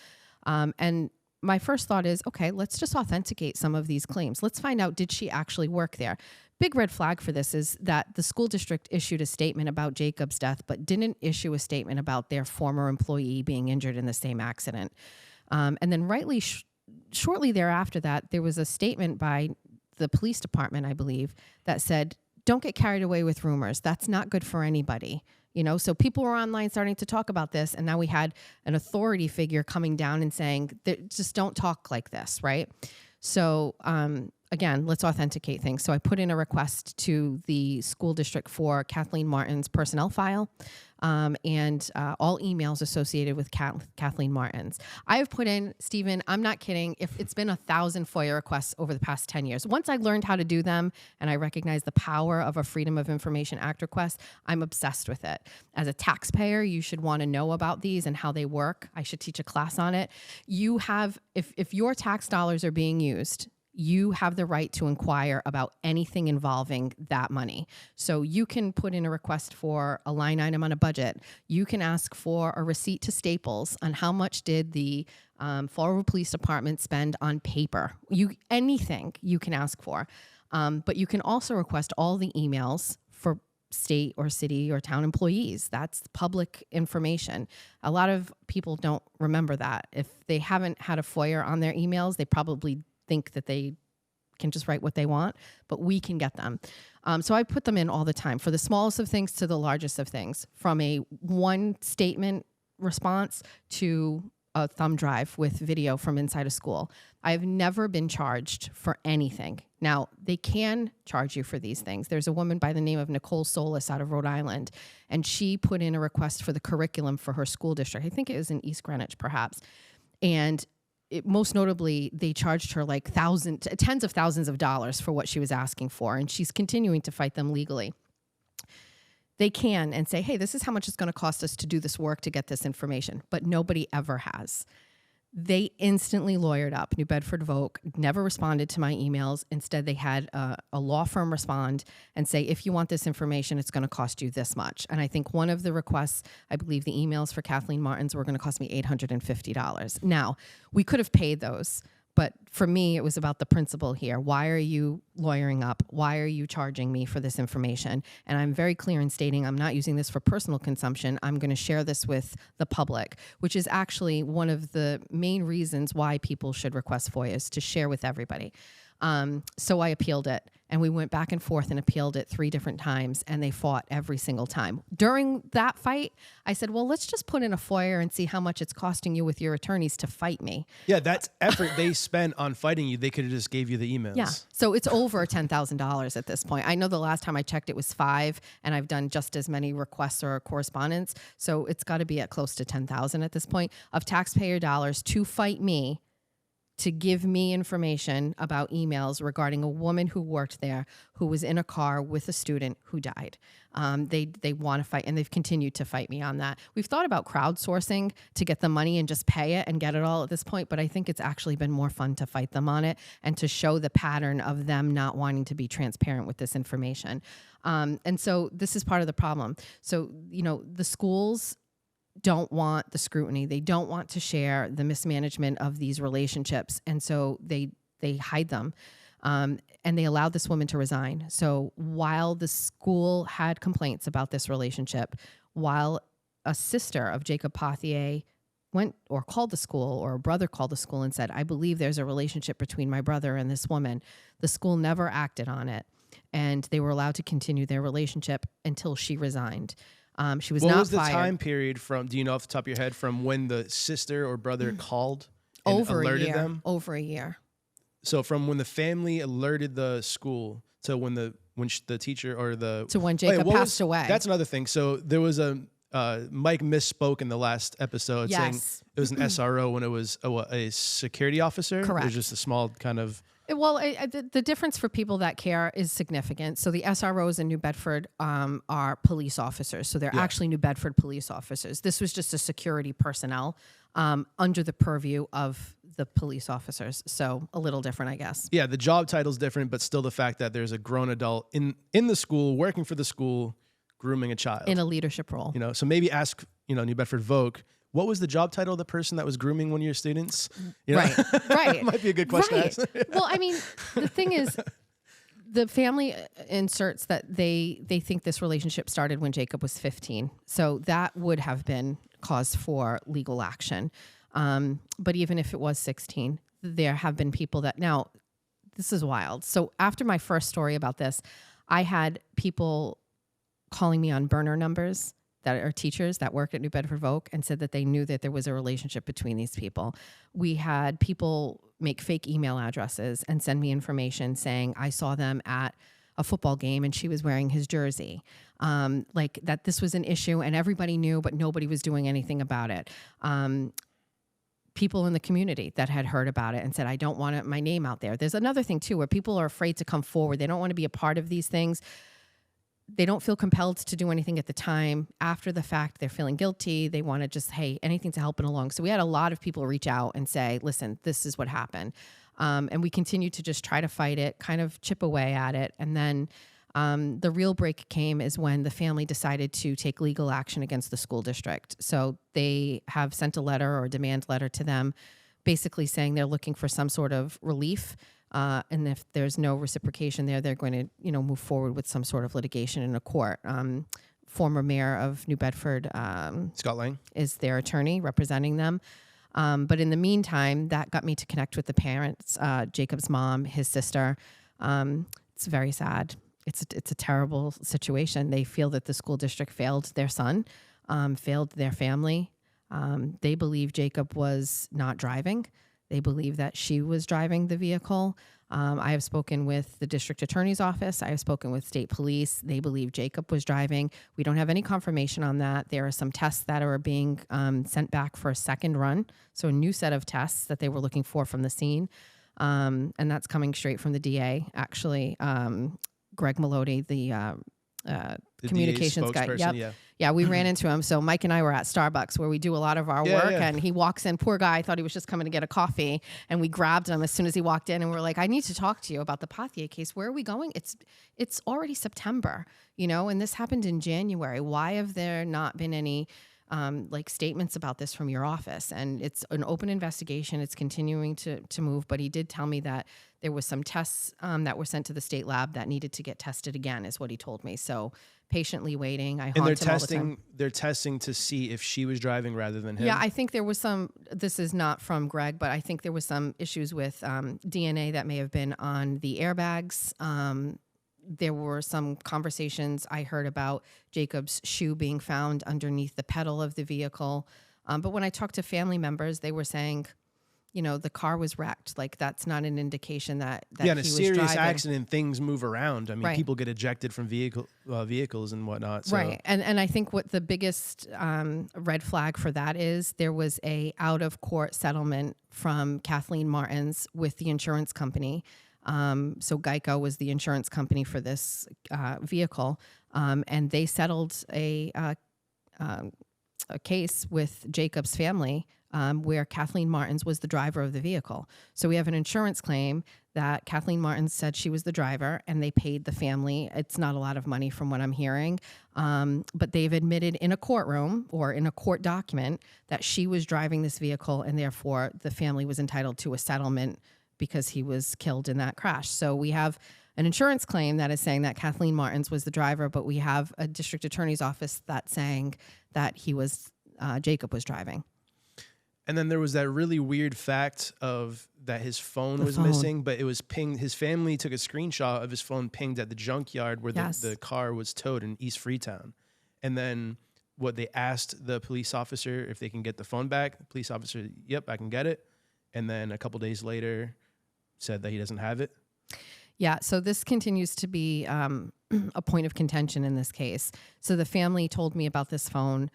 And my first thought is, okay, let's just authenticate some of these claims. Let's find out, did she actually work there? Big red flag for this is that the school district issued a statement about Jacob's death, but didn't issue a statement about their former employee being injured in the same accident. And then shortly thereafter that, there was a statement by the police department, I believe, that said, don't get carried away with rumors. That's not good for anybody. You know, so people were online starting to talk about this, and now we had an authority figure coming down and saying, just don't talk like this, right? So, again, let's authenticate things. So I put in a request to the school district for Kathleen Martin's personnel file and all emails associated with Kathleen Martins. I have put in, Stephen, I'm not kidding, if it's been 1,000 FOIA requests over the past 10 years. Once I learned how to do them and I recognize the power of a Freedom of Information Act request, I'm obsessed with it. As a taxpayer, you should want to know about these and how they work. I should teach a class on it. You have, if your tax dollars are being used, you have the right to inquire about anything involving that money. So you can put in a request for a line item on a budget. You can ask for a receipt to Staples on how much did the Fall River Police Department spend on paper. Anything you can ask for. But you can also request all the emails for state or city or town employees. That's public information. A lot of people don't remember that. If they haven't had a FOIA on their emails, they probably think that they can just write what they want, but we can get them. So I put them in all the time, for the smallest of things to the largest of things, from a one statement response to a thumb drive with video from inside a school. I've never been charged for anything. Now, they can charge you for these things. There's a woman by the name of Nicole Solis out of Rhode Island, and she put in a request for the curriculum for her school district. I think it was in East Greenwich, perhaps. And most notably, they charged her like tens of thousands of dollars for what she was asking for, and she's continuing to fight them legally. They can and say, hey, this is how much it's going to cost us to do this work to get this information, but nobody ever has. They instantly lawyered up. New Bedford Voc never responded to my emails. Instead, they had a law firm respond and say, if you want this information, it's going to cost you this much. And I think one of the requests, I believe the emails for Kathleen Martins were going to cost me $850. Now, we could have paid those, but for me, it was about the principle here. Why are you lawyering up? Why are you charging me for this information? And I'm very clear in stating I'm not using this for personal consumption. I'm going to share this with the public, which is actually one of the main reasons why people should request FOIAs, to share with everybody. So I appealed it, and we went back and forth and appealed it 3 different times, and they fought every single time. During that fight, I said, well, let's just put in a FOIA and see how much it's costing you with your attorneys to fight me.
Yeah, that's effort they spent on fighting you. They could have just gave you the emails.
Yeah, so it's over $10,000 at this point. I know the last time I checked it was 5, and I've done just as many requests or correspondence, so it's got to be at close to $10,000 at this point of taxpayer dollars to fight me, to give me information about emails regarding a woman who worked there, who was in a car with a student who died. They want to fight, and they've continued to fight me on that. We've thought about crowdsourcing to get the money and just pay it and get it all at this point, but I think it's actually been more fun to fight them on it and to show the pattern of them not wanting to be transparent with this information. And so this is part of the problem. So, you know, the schools don't want the scrutiny. They don't want to share the mismanagement of these relationships. And so they hide them. And they allowed this woman to resign. So while the school had complaints about this relationship, while a sister of Jacob Pothier went or called the school, or a brother called the school and said, I believe there's a relationship between my brother and this woman, the school never acted on it. And they were allowed to continue their relationship until she resigned. She was not fired.
What was the time period from, do you know off the top of your head, from when the sister or brother called and alerted them?
Over a year.
So from when the family alerted the school to when the teacher or
to when Jacob passed away.
That's another thing. So there was Mike misspoke in the last episode saying it was an SRO when it was a security officer.
Correct.
It was just a small kind of.
Well, the difference for people that care is significant. So the SROs in New Bedford are police officers. So they're actually New Bedford police officers. This was just a security personnel under the purview of the police officers. So a little different, I guess.
Yeah, the job title's different, but still the fact that there's a grown adult in the school, working for the school, grooming a child.
In a leadership role.
You know, so maybe ask, New Bedford Voc, what was the job title of the person that was grooming one of your students?
Right.
That might be a good question to ask.
Well, I mean, the thing is, the family inserts that they think this relationship started when Jacob was 15. So that would have been cause for legal action. But even if it was 16, there have been people that now, this is wild. So after my first story about this, I had people calling me on burner numbers that are teachers that work at New Bedford Voc and said that they knew that there was a relationship between these people. We had people make fake email addresses and send me information saying, I saw them at a football game and she was wearing his jersey. Like that this was an issue and everybody knew, but nobody was doing anything about it. People in the community that had heard about it and said, I don't want my name out there. There's another thing too, where people are afraid to come forward. They don't want to be a part of these things. They don't feel compelled to do anything at the time. After the fact, they're feeling guilty. They want to just, hey, anything to help it along. So we had a lot of people reach out and say, listen, this is what happened. And we continued to just try to fight it, kind of chip away at it. And then the real break came is when the family decided to take legal action against the school district. So they have sent a letter or demand letter to them basically saying they're looking for some sort of relief. And if there's no reciprocation there, they're going to, move forward with some sort of litigation in a court. Former mayor of New Bedford,
Scott Lang,
is their attorney representing them. But in the meantime, that got me to connect with the parents, Jacob's mom, his sister. It's very sad. It's a terrible situation. They feel that the school district failed their son, failed their family. They believe Jacob was not driving. They believe that she was driving the vehicle. I have spoken with the district attorney's office. I have spoken with state police. They believe Jacob was driving. We don't have any confirmation on that. There are some tests that are being sent back for a second run. So a new set of tests that they were looking for from the scene. And that's coming straight from the DA, actually. Greg Melody, the communications guy. Yep. Yeah, we ran into him. So Mike and I were at Starbucks where we do a lot of our work. Yeah. And he walks in, poor guy, thought he was just coming to get a coffee. And we grabbed him as soon as he walked in and we're like, I need to talk to you about the Pothier case. Where are we going? It's already September, and this happened in January. Why have there not been any statements about this from your office? And it's an open investigation. It's continuing to move. But he did tell me that there was some tests that were sent to the state lab that needed to get tested again, is what he told me. So patiently waiting. I haunt him all the time.
They're testing to see if she was driving rather than him.
Yeah, I think there was some. This is not from Greg, but I think there was some issues with DNA that may have been on the airbags. There were some conversations I heard about Jacob's shoe being found underneath the pedal of the vehicle. But when I talked to family members, they were saying, the car was wrecked. Like, that's not an indication that he was driving.
Yeah, in a serious accident, things move around. I mean, people get ejected from vehicles and whatnot. So.
Right. And I think what the biggest red flag for that is, there was a out-of-court settlement from Kathleen Martin's with the insurance company. So Geico was the insurance company for this vehicle. And they settled a case with Jacob's family where Kathleen Martin's was the driver of the vehicle. So we have an insurance claim that Kathleen Martin said she was the driver and they paid the family. It's not a lot of money from what I'm hearing, but they've admitted in a courtroom or in a court document that she was driving this vehicle and therefore the family was entitled to a settlement because he was killed in that crash. So we have an insurance claim that is saying that Kathleen Martins was the driver, but we have a district attorney's office that's saying that he was Jacob was driving.
And then there was that really weird fact of that his phone was missing, but it was pinged. His family took a screenshot of his phone pinged at the junkyard where the car was towed in East Freetown. And then they asked the police officer if they can get the phone back. The police officer, yep, I can get it. And then a couple days later said that he doesn't have it.
Yeah, so this continues to be a point of contention in this case. So the family told me about this phone.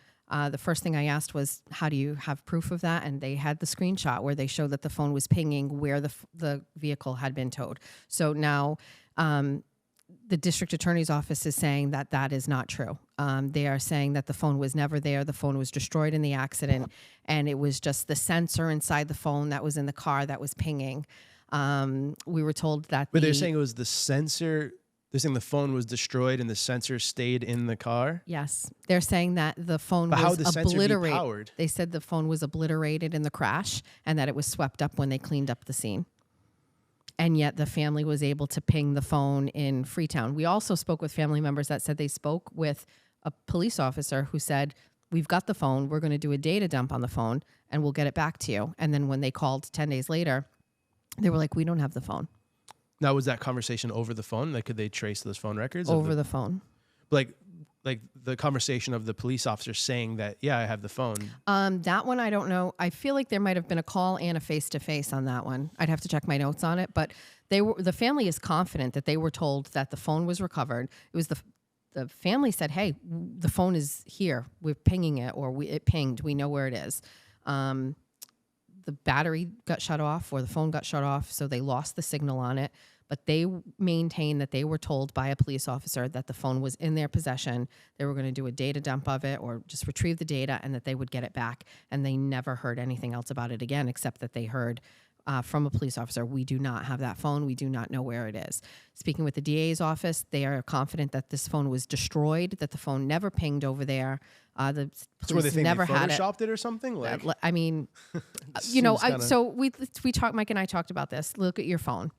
The first thing I asked was, how do you have proof of that? And they had the screenshot where they showed that the phone was pinging where the vehicle had been towed. So now the district attorney's office is saying that that is not true. They are saying that the phone was never there. The phone was destroyed in the accident, and it was just the sensor inside the phone that was in the car that was pinging. We were told that
But they're saying it was the sensor. They're saying the phone was destroyed and the sensor stayed in the car?
Yes. They're saying that the phone
but
was
how the
obliterated.
Powered?
They said the phone was obliterated in the crash and that it was swept up when they cleaned up the scene. And yet the family was able to ping the phone in Freetown. We also spoke with family members that said they spoke with a police officer who said, we've got the phone. We're going to do a data dump on the phone and we'll get it back to you. And then when they called 10 days later, they were like, we don't have the phone.
Now, was that conversation over the phone? Like, could they trace those phone records?
Over the phone.
Like the conversation of the police officer saying that, yeah, I have the phone.
That one, I don't know. I feel like there might have been a call and a face-to-face on that one. I'd have to check my notes on it. But the family is confident that they were told that the phone was recovered. It was the family said, hey, the phone is here. We're pinging it, or it pinged. We know where it is. The battery got shut off or the phone got shut off, so they lost the signal on it. But they maintain that they were told by a police officer that the phone was in their possession. They were going to do a data dump of it or just retrieve the data and that they would get it back. And they never heard anything else about it again, except that they heard from a police officer, we do not have that phone. We do not know where it is. Speaking with the DA's office, they are confident that this phone was destroyed, that the phone never pinged over there. The police
they think
never
they
had it.
Photoshopped it or something? Like,
I mean, so we talked, Mike and I talked about this. Look at your phone.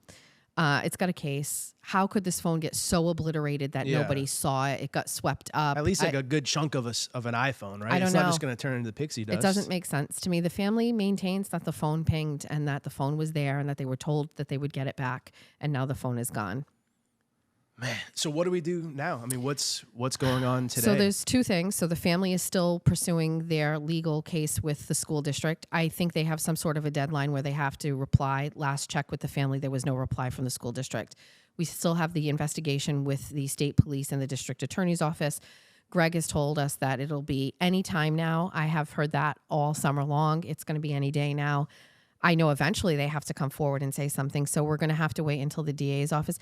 It's got a case. How could this phone get so obliterated that nobody saw it? It got swept up.
At least like a good chunk of an iPhone, right?
I don't
it's
know.
Not just going to turn into pixie dust.
It doesn't make sense to me. The family maintains that the phone pinged and that the phone was there and that they were told that they would get it back. And now the phone is gone.
Man, so what do we do now? I mean, what's going on today?
So there's two things. So the family is still pursuing their legal case with the school district. I think they have some sort of a deadline where they have to reply. Last check with the family, there was no reply from the school district. We still have the investigation with the state police and the district attorney's office. Greg has told us that it'll be any time now. I have heard that all summer long. It's going to be any day now. I know eventually they have to come forward and say something. So we're going to have to wait until the DA's office.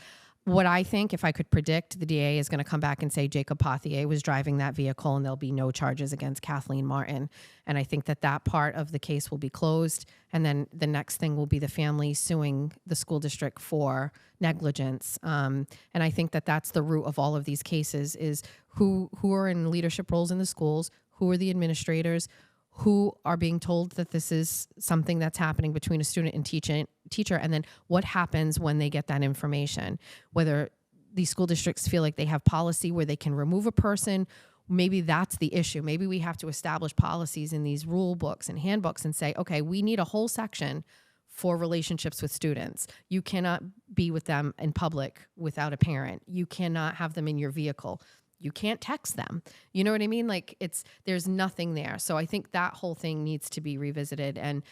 What I think, if I could predict, the DA is going to come back and say Jacob Pothier was driving that vehicle and there'll be no charges against Kathleen Martin. And I think that part of the case will be closed. And then the next thing will be the family suing the school district for negligence. And I think that's the root of all of these cases is who are in leadership roles in the schools, who are the administrators, who are being told that this is something that's happening between a student and teacher, and then what happens when they get that information. Whether these school districts feel like they have policy where they can remove a person, maybe that's the issue. Maybe we have to establish policies in these rule books and handbooks and say, okay, we need a whole section for relationships with students. You cannot be with them in public without a parent. You cannot have them in your vehicle. You can't text them. You know what I mean? Like there's nothing there. So I think that whole thing needs to be revisited. And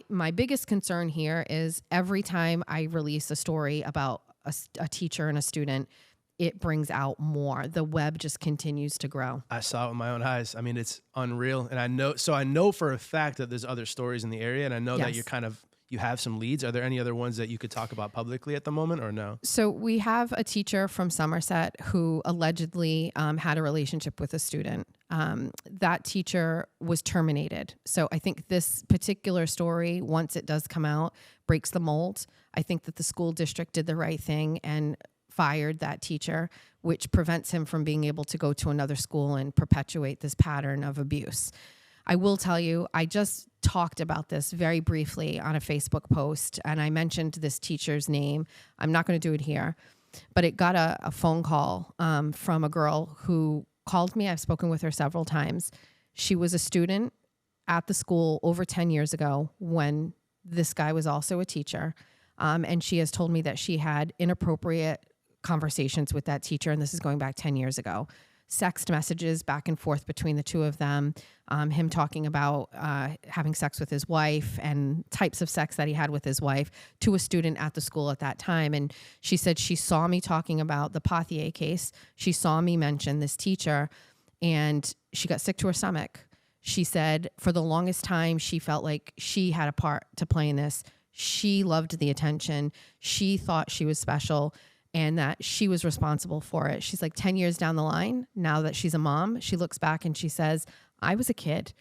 my biggest concern here is every time I release a story about a teacher and a student, it brings out more. The web just continues to grow.
I saw it with my own eyes. I mean, it's unreal. And I know for a fact that there's other stories in the area. And I know that you have some leads. Are there any other ones that you could talk about publicly at the moment or no?
So we have a teacher from Somerset who allegedly had a relationship with a student. That teacher was terminated. So I think this particular story, once it does come out, breaks the mold. I think that the school district did the right thing and fired that teacher, which prevents him from being able to go to another school and perpetuate this pattern of abuse. I will tell you, I just talked about this very briefly on a Facebook post, and I mentioned this teacher's name. I'm not going to do it here, but it got a phone call from a girl who called me. I've spoken with her several times. She was a student at the school over 10 years ago when this guy was also a teacher. And she has told me that she had inappropriate conversations with that teacher, and this is going back 10 years ago. Sext messages back and forth between the two of them, him talking about having sex with his wife and types of sex that he had with his wife to a student at the school at that time. And she said she saw me talking about the Pothier case. She saw me mention this teacher, and she got sick to her stomach. She said for the longest time, she felt like she had a part to play in this. She loved the attention. She thought she was special and that she was responsible for it. She's like 10 years down the line, now that she's a mom, she looks back and she says, I was a kid.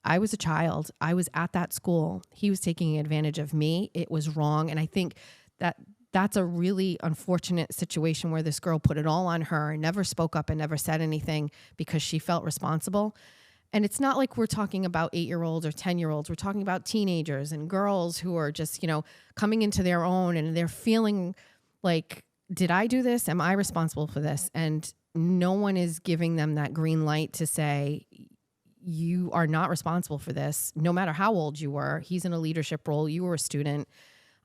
I was a child. I was at that school. He was taking advantage of me. It was wrong. And I think that that's a really unfortunate situation where this girl put it all on her and never spoke up and never said anything because she felt responsible. And it's not like we're talking about 8-year-olds or 10-year-olds. We're talking about teenagers and girls who are just, coming into their own and they're feeling like, did I do this? Am I responsible for this? And no one is giving them that green light to say, you are not responsible for this, no matter how old you were. He's in a leadership role. You were a student.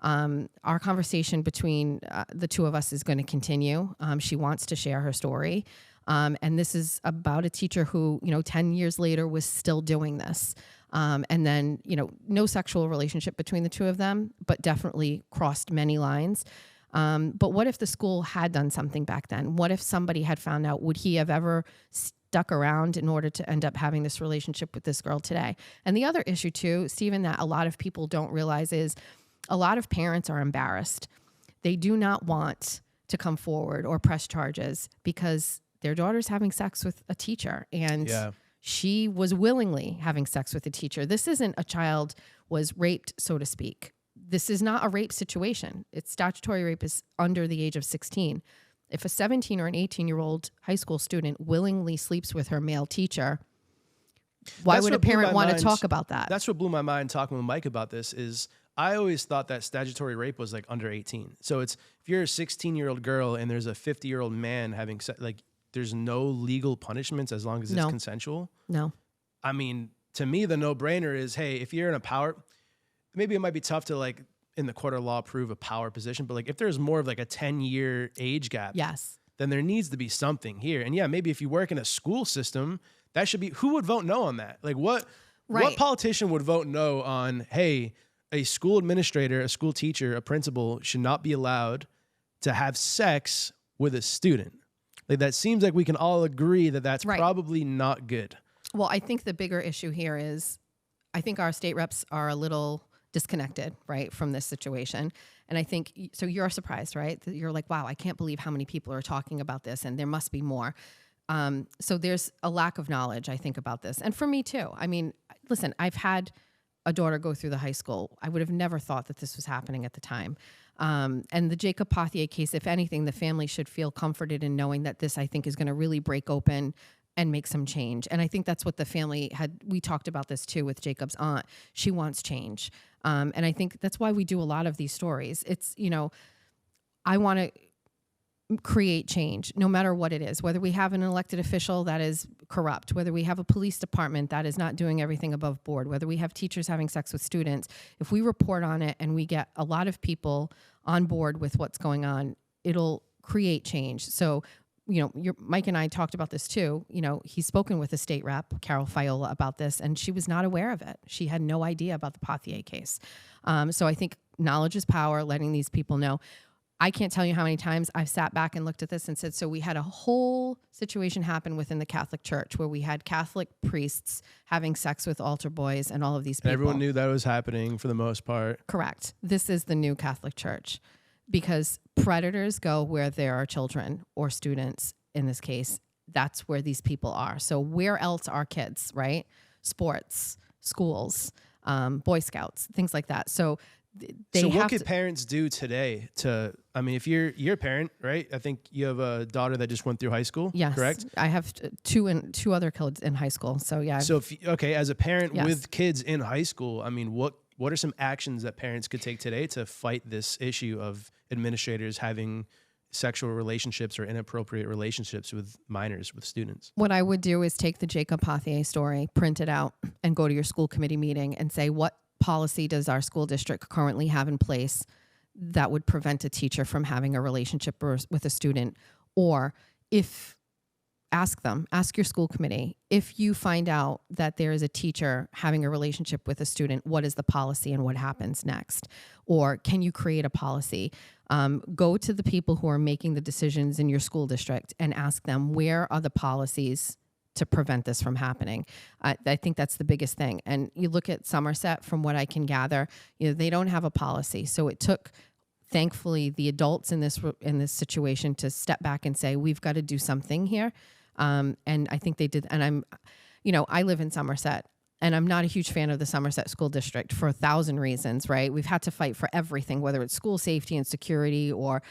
Our conversation between the two of us is going to continue. She wants to share her story. And this is about a teacher who, 10 years later was still doing this. And then, no sexual relationship between the two of them, but definitely crossed many lines. But what if the school had done something back then? What if somebody had found out? Would he have ever stuck around in order to end up having this relationship with this girl today? And the other issue too, Stephen, that a lot of people don't realize is a lot of parents are embarrassed. They do not want to come forward or press charges because their daughter's having sex with a teacher and she was willingly having sex with a teacher. This isn't a child was raped, so to speak. This is not a rape situation. It's statutory rape is under the age of 16. If a 17 or an 18-year-old high school student willingly sleeps with her male teacher, why would a parent want to talk about that?
That's what blew my mind talking with Mike about this is I always thought that statutory rape was like under 18. So it's if you're a 16-year-old girl and there's a 50-year-old man having sex, like there's no legal punishments as long as it's consensual.
No.
I mean, to me, the no-brainer is, hey, if you're in a power, maybe it might be tough to like in the court of law prove a power position, but like if there's more of like a 10-year age gap, then there needs to be something here. And yeah, maybe if you work in a school system, that should be, who would vote no on that? Like what politician would vote no on, hey, a school administrator, a school teacher, a principal should not be allowed to have sex with a student? Like that seems like we can all agree that that's probably not good.
Well, I think the bigger issue here is I think our state reps are a little disconnected, right, from this situation. And I think, so you're surprised, right? You're like, wow, I can't believe how many people are talking about this and there must be more. So there's a lack of knowledge, I think, about this. And for me too. I mean, listen, I've had a daughter go through the high school. I would have never thought that this was happening at the time. And the Jacob Pothier case, if anything, the family should feel comforted in knowing that this, I think, is going to really break open and make some change. And I think that's what the family had. We talked about this too with Jacob's aunt. She wants change. And I think that's why we do a lot of these stories. It's, I want to create change no matter what it is, whether we have an elected official that is corrupt, whether we have a police department that is not doing everything above board, whether we have teachers having sex with students. If we report on it and we get a lot of people on board with what's going on, it'll create change. So, Mike and I talked about this too. He's spoken with a state rep, Carol Fiola, about this, and she was not aware of it. She had no idea about the Pothier case. So I think knowledge is power, letting these people know. I can't tell you how many times I've sat back and looked at this and said, so we had a whole situation happen within the Catholic Church where we had Catholic priests having sex with altar boys and all of these people.
Everyone knew that was happening for the most part.
Correct. This is the new Catholic Church because predators go where there are children or students in this case. That's where these people are. So where else are kids, right? Sports, schools, Boy Scouts, things like that. So they
So
have
what could parents do today to, I mean, if you're a parent, right? I think you have a daughter that just went through high school,
Yes,
correct?
I have two other kids in high school. So yeah.
So as a parent
Yes.
with kids in high school, I mean, what are some actions that parents could take today to fight this issue of administrators having sexual relationships or inappropriate relationships with minors, with students?
What I would do is take the Jacob Pothier story, print it out, and go to your school committee meeting and say, what policy does our school district currently have in place that would prevent a teacher from having a relationship with a student? Or ask your school committee, if you find out that there is a teacher having a relationship with a student, what is the policy and what happens next? Or can you create a policy? Go to the people who are making the decisions in your school district and ask them, where are the policies to prevent this from happening? I think that's the biggest thing. And you look at Somerset, from what I can gather, they don't have a policy. So it took, thankfully, the adults in this situation to step back and say, we've got to do something here. And I think they did. And I live in Somerset, and I'm not a huge fan of the Somerset School District for 1,000 reasons, right? We've had to fight for everything, whether it's school safety and security or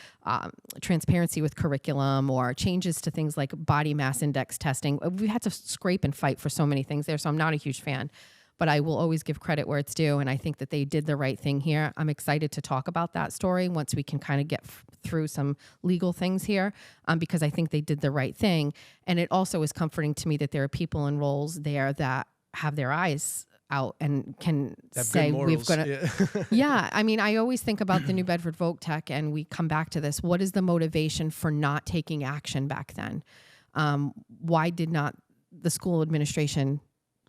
transparency with curriculum or changes to things like body mass index testing. We had to scrape and fight for so many things there. So I'm not a huge fan, but I will always give credit where it's due. And I think that they did the right thing here. I'm excited to talk about that story once we can kind of get through some legal things here, because I think they did the right thing. And it also is comforting to me that there are people in roles there that have their eyes out and can say, we've got to, yeah. I mean, I always think about the new Bedford Voc Tech, and we come back to this. What is the motivation for not taking action back then? Why did not the school administration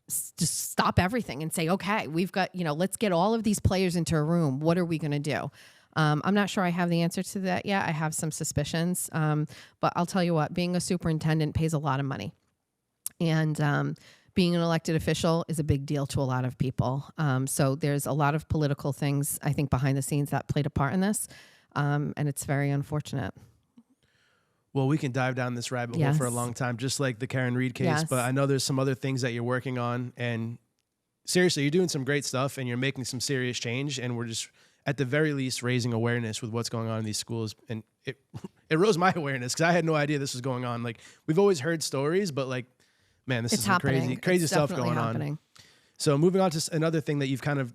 just stop everything and say, okay, we've got, let's get all of these players into a room. What are we going to do? I'm not sure I have the answer to that yet. I have some suspicions. But I'll tell you what, being a superintendent pays a lot of money. And being an elected official is a big deal to a lot of people. So there's a lot of political things, I think, behind the scenes that played a part in this. And it's very unfortunate.
Well, we can dive down this rabbit hole for a long time, just like the Karen Reed case. But I know there's some other things that you're working on. And seriously, you're doing some great stuff and you're making some serious change. And we're just, at the very least, raising awareness with what's going on in these schools. And it rose my awareness because I had no idea this was going on. Like, we've always heard stories, but like, man, this is some crazy stuff going on. So moving on to another thing that you've kind of,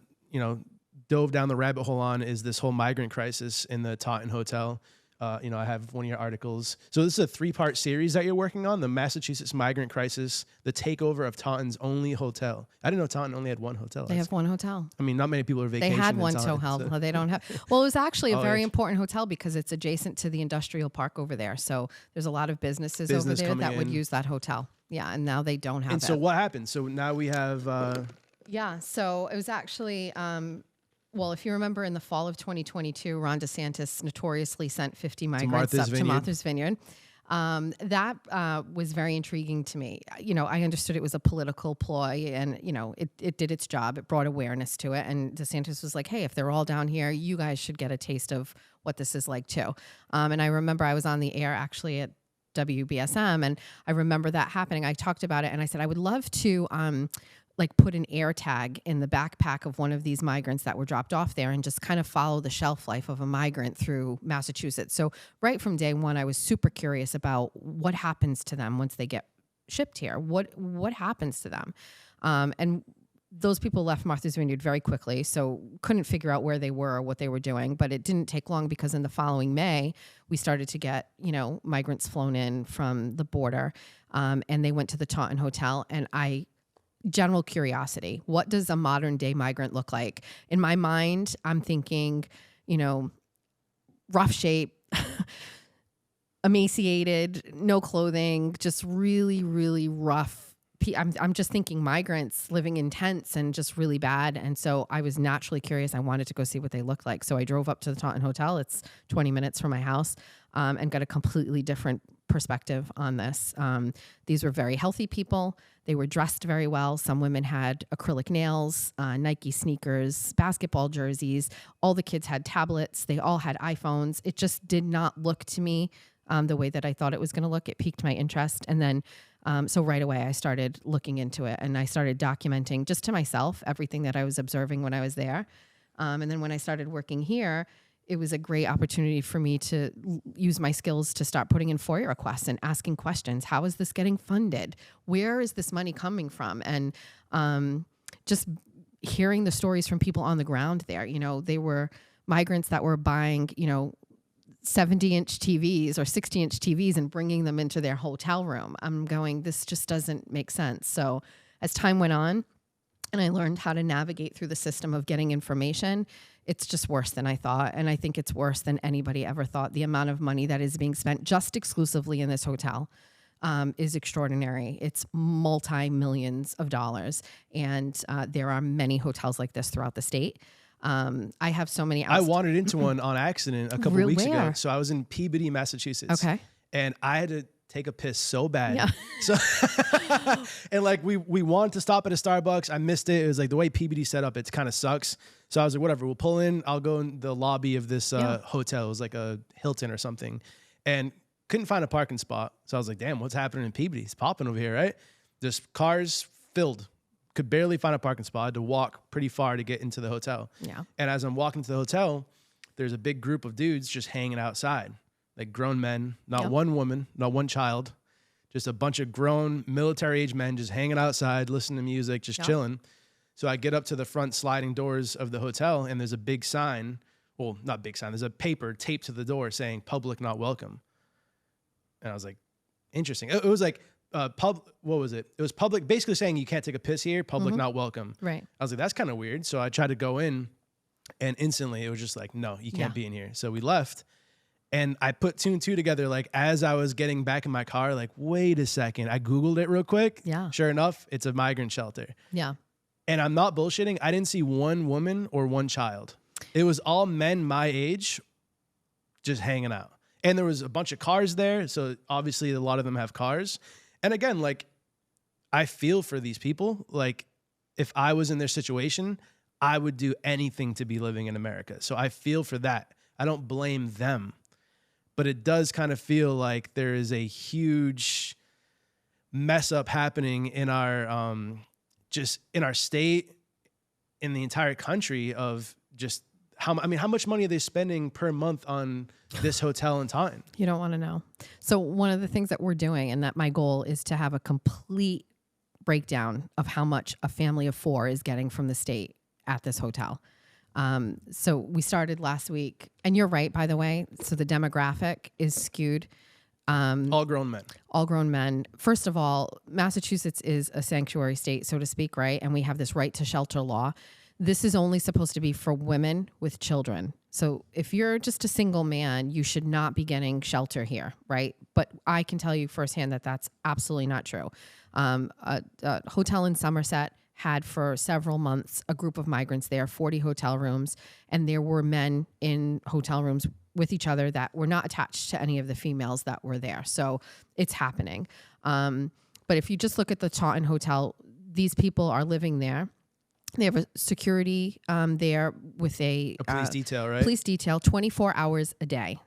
dove down the rabbit hole on is this whole migrant crisis in the Taunton hotel. I have one of your articles. So this is a 3-part series that you're working on, the Massachusetts migrant crisis, the takeover of Taunton's only hotel. I didn't know Taunton only had one hotel.
They have one hotel.
I mean, not many people are vacationing.
They had one
Taunton,
so they don't have. Well, it was actually a very important hotel because it's adjacent to the industrial park over there. So there's a lot of businesses over there that would use that hotel. Yeah, and now they don't have it.
And so what happened? So now we have...
so it was actually... well, if you remember in the fall of 2022, Ron DeSantis notoriously sent 50 migrants up to Martha's Vineyard. That was very intriguing to me. I understood it was a political ploy and, it did its job. It brought awareness to it. And DeSantis was like, hey, if they're all down here, you guys should get a taste of what this is like too. And I remember I was on the air actually at WBSM, and I remember that happening. I talked about it and I said, I would love to put an air tag in the backpack of one of these migrants that were dropped off there and just kind of follow the shelf life of a migrant through Massachusetts. So right from day one, I was super curious about what happens to them once they get shipped here. What happens to them? And those people left Martha's Vineyard very quickly, so couldn't figure out where they were or what they were doing. But it didn't take long because in the following May, we started to get, migrants flown in from the border, and they went to the Taunton Hotel. And general curiosity, what does a modern day migrant look like? In my mind, I'm thinking, rough shape, emaciated, no clothing, just really, really rough. I'm just thinking migrants living in tents and just really bad. And so I was naturally curious. I wanted to go see what they look like. So I drove up to the Taunton Hotel. It's 20 minutes from my house, and got a completely different perspective on this. These were very healthy people. They were dressed very well. Some women had acrylic nails, Nike sneakers, basketball jerseys. All the kids had tablets. They all had iPhones. It just did not look to me the way that I thought it was going to look. It piqued my interest. And then so right away, I started looking into it, and I started documenting just to myself everything that I was observing when I was there. And then when I started working here, it was a great opportunity for me to use my skills to start putting in FOIA requests and asking questions. How is this getting funded? Where is this money coming from? And just hearing the stories from people on the ground there. They were migrants that were buying, 70-inch TVs or 60-inch TVs and bringing them into their hotel room. I'm going, this just doesn't make sense. So as time went on and I learned how to navigate through the system of getting information, it's just worse than I thought. And I think it's worse than anybody ever thought. The amount of money that is being spent just exclusively in this hotel is extraordinary. It's multi-millions of dollars. And there are many hotels like this throughout the state. I have so many.
I wandered into one on accident a couple weeks ago.
Where?
So I was in Peabody, Massachusetts.
Okay.
And I had to take a piss so bad.
Yeah.
So and like we wanted to stop at a Starbucks. I missed it. It was like the way Peabody set up, it kind of sucks. So I was like, whatever, we'll pull in. I'll go in the lobby of this hotel. It was like a Hilton or something. And couldn't find a parking spot. So I was like, damn, what's happening in Peabody? It's popping over here, right? There's cars filled. Could barely find a parking spot. I had to walk pretty far to get into the hotel.
Yeah.
And as I'm walking to the hotel, there's a big group of dudes just hanging outside, like grown men, not one woman, not one child, just a bunch of grown military-age men just hanging outside, listening to music, just chilling. So I get up to the front sliding doors of the hotel, and there's a big sign. Well, not big sign. There's a paper taped to the door saying "Public Not Welcome." And I was like, interesting. It was like. What was it? It was public, basically saying you can't take a piss here, public not welcome.
Right.
I was like, that's kind of weird. So I tried to go in and instantly it was just like, no, you can't be in here. So we left and I put two and two together. Like as I was getting back in my car, like, wait a second. I Googled it real quick.
Yeah.
Sure enough, it's a migrant shelter.
Yeah.
And I'm not bullshitting. I didn't see one woman or one child. It was all men my age just hanging out. And there was a bunch of cars there. So obviously a lot of them have cars. And again, like, I feel for these people. Like, if I was in their situation, I would do anything to be living in America. So I feel for that. I don't blame them. But it does kind of feel like there is a huge mess up happening in our, just in our state, in the entire country of just how much money are they spending per month on this hotel in Taunton?
You don't want to know. So one of the things that we're doing, and that my goal is to have a complete breakdown of how much a family of 4 is getting from the state at this hotel. So we started last week, and you're right, by the way. So the demographic is skewed.
All grown men.
All grown men. First of all, Massachusetts is a sanctuary state, so to speak, right? And we have this right to shelter law. This is only supposed to be for women with children. So if you're just a single man, you should not be getting shelter here, right? But I can tell you firsthand that that's absolutely not true. A hotel in Somerset had for several months a group of migrants there, 40 hotel rooms, and there were men in hotel rooms with each other that were not attached to any of the females that were there. So it's happening. But if you just look at the Taunton Hotel, these people are living there. They have a security there with a
police detail, right?
Police detail, 24 hours a day.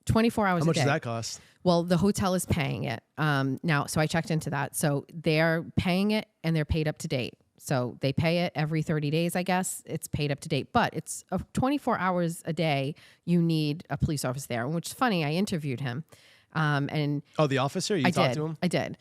24 hours a day.
How much does that cost?
Well, the hotel is paying it now. So I checked into that. So they're paying it and they're paid up to date. So they pay it every 30 days, I guess. It's paid up to date. But it's 24 hours a day. You need a police officer there, which is funny. I interviewed him.
The officer? You talked to him?
I did.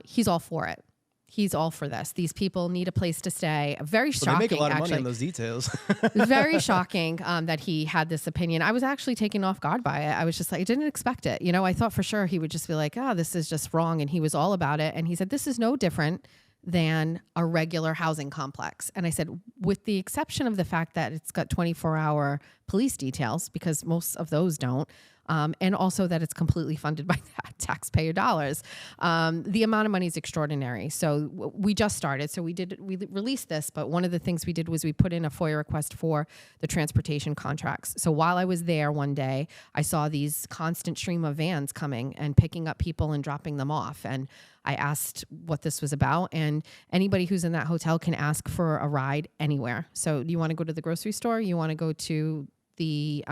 He's all for it. He's all for this. These people need a place to stay. Very shocking.
They make a lot of money on those details.
Very shocking that he had this opinion. I was actually taken off guard by it. I was just like, I didn't expect it. You know, I thought for sure he would just be like, this is just wrong. And he was all about it. And he said, this is no different than a regular housing complex. And I said, with the exception of the fact that it's got 24-hour police details, because most of those don't, and also that it's completely funded by taxpayer dollars. The amount of money is extraordinary. So we just started. So we released this, but one of the things we did was we put in a FOIA request for the transportation contracts. So while I was there one day, I saw these constant stream of vans coming and picking up people and dropping them off. And I asked what this was about, and anybody who's in that hotel can ask for a ride anywhere. So do you want to go to the grocery store? You want to go to the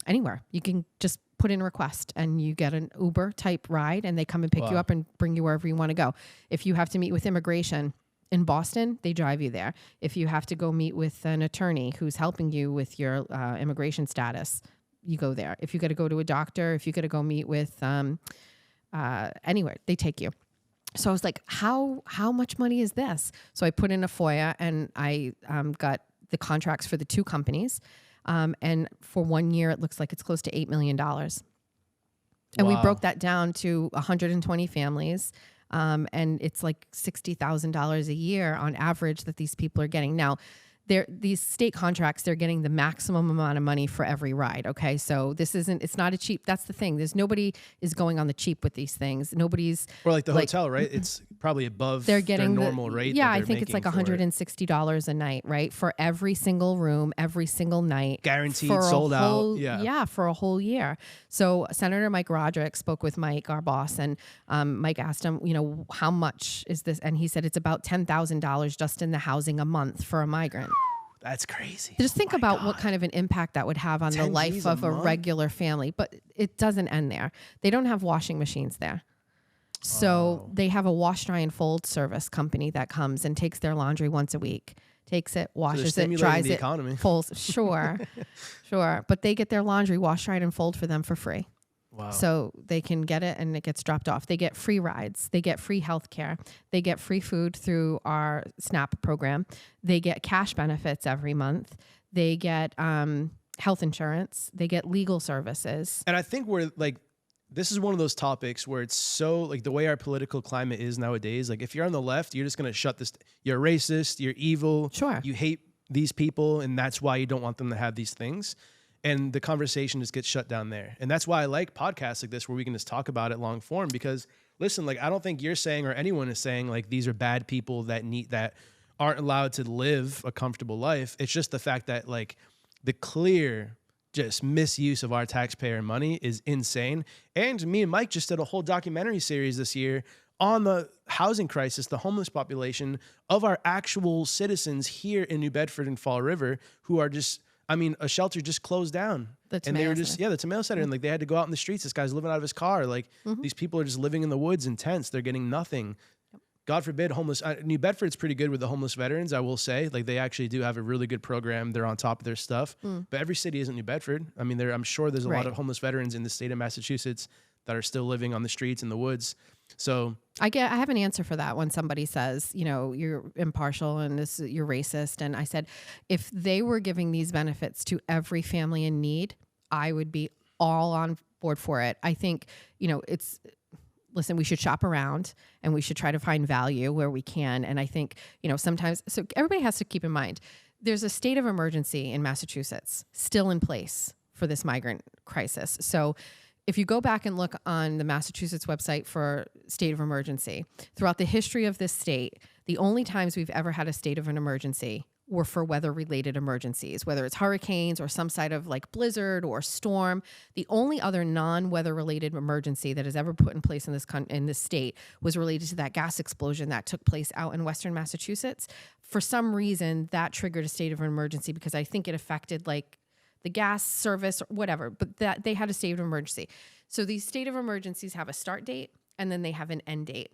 anywhere. You can just put in a request and you get an Uber type ride and they come and pick you up and bring you wherever you want to go. If you have to meet with immigration, In Boston, they drive you there. If you have to go meet with an attorney who's helping you with your immigration status, you go there. If you got to go to a doctor, if you got to go meet with anywhere, they take you. So I was like, how much money is this? So I put in a FOIA and I got the contracts for the 2 companies. And for 1 year, it looks like it's close to $8 million. And we broke that down to 120 families. And it's like $60,000 a year on average that these people are getting. Now, these state contracts, they're getting the maximum amount of money for every ride. Okay. So it's not a cheap, that's the thing. Nobody is going on the cheap with these things. Nobody's.
Or like the hotel, right? It's probably above their normal rate.
Yeah. I think it's like $160 a night, right? For every single room, every single night.
Guaranteed, sold out.
Yeah. For a whole year. So Senator Mike Roderick spoke with Mike, our boss, and Mike asked him, how much is this? And he said it's about $10,000 just in the housing a month for a migrant.
That's crazy.
Just think about what kind of an impact that would have on the life of a regular family. But it doesn't end there. They don't have washing machines there. So they have a wash, dry, and fold service company that comes and takes their laundry once a week. Takes it, washes it, dries it, folds. Sure. But they get their laundry washed, dried, and fold for them for free. Wow. So they can get it and it gets dropped off. They get free rides. They get free health care. They get free food through our SNAP program. They get cash benefits every month. They get health insurance. They get legal services.
And I think this is one of those topics where it's so like the way our political climate is nowadays. Like if you're on the left, you're just going to shut this. You're racist. You're evil.
Sure.
You hate these people. And that's why you don't want them to have these things. And the conversation just gets shut down there. And that's why I like podcasts like this where we can just talk about it long form because listen, like I don't think you're saying or anyone is saying like these are bad people that aren't allowed to live a comfortable life. It's just the fact that like the clear just misuse of our taxpayer money is insane. And me and Mike just did a whole documentary series this year on the housing crisis, the homeless population of our actual citizens here in New Bedford and Fall River who are just, a shelter just closed down. The Tomato Center. And like they had to go out in the streets. This guy's living out of his car. Like these people are just living in the woods in tents. They're getting nothing. God forbid homeless. New Bedford's pretty good with the homeless veterans, I will say. Like they actually do have a really good program. They're on top of their stuff. But every city isn't New Bedford. I'm sure there's a lot of homeless veterans in the state of Massachusetts that are still living on the streets in the woods. So
I have an answer for that when somebody says, you're impartial and you're racist. And I said, if they were giving these benefits to every family in need, I would be all on board for it. I think, listen, we should shop around and we should try to find value where we can. And I think, sometimes, so everybody has to keep in mind, there's a state of emergency in Massachusetts still in place for this migrant crisis. So if you go back and look on the Massachusetts website for state of emergency, throughout the history of this state, the only times we've ever had a state of an emergency were for weather-related emergencies, whether it's hurricanes or some side of like blizzard or storm. The only other non-weather-related emergency that is ever put in place in this state was related to that gas explosion that took place out in Western Massachusetts. For some reason, that triggered a state of an emergency because I think it affected like the gas service or whatever, but that they had a state of emergency. So these state of emergencies have a start date and then they have an end date.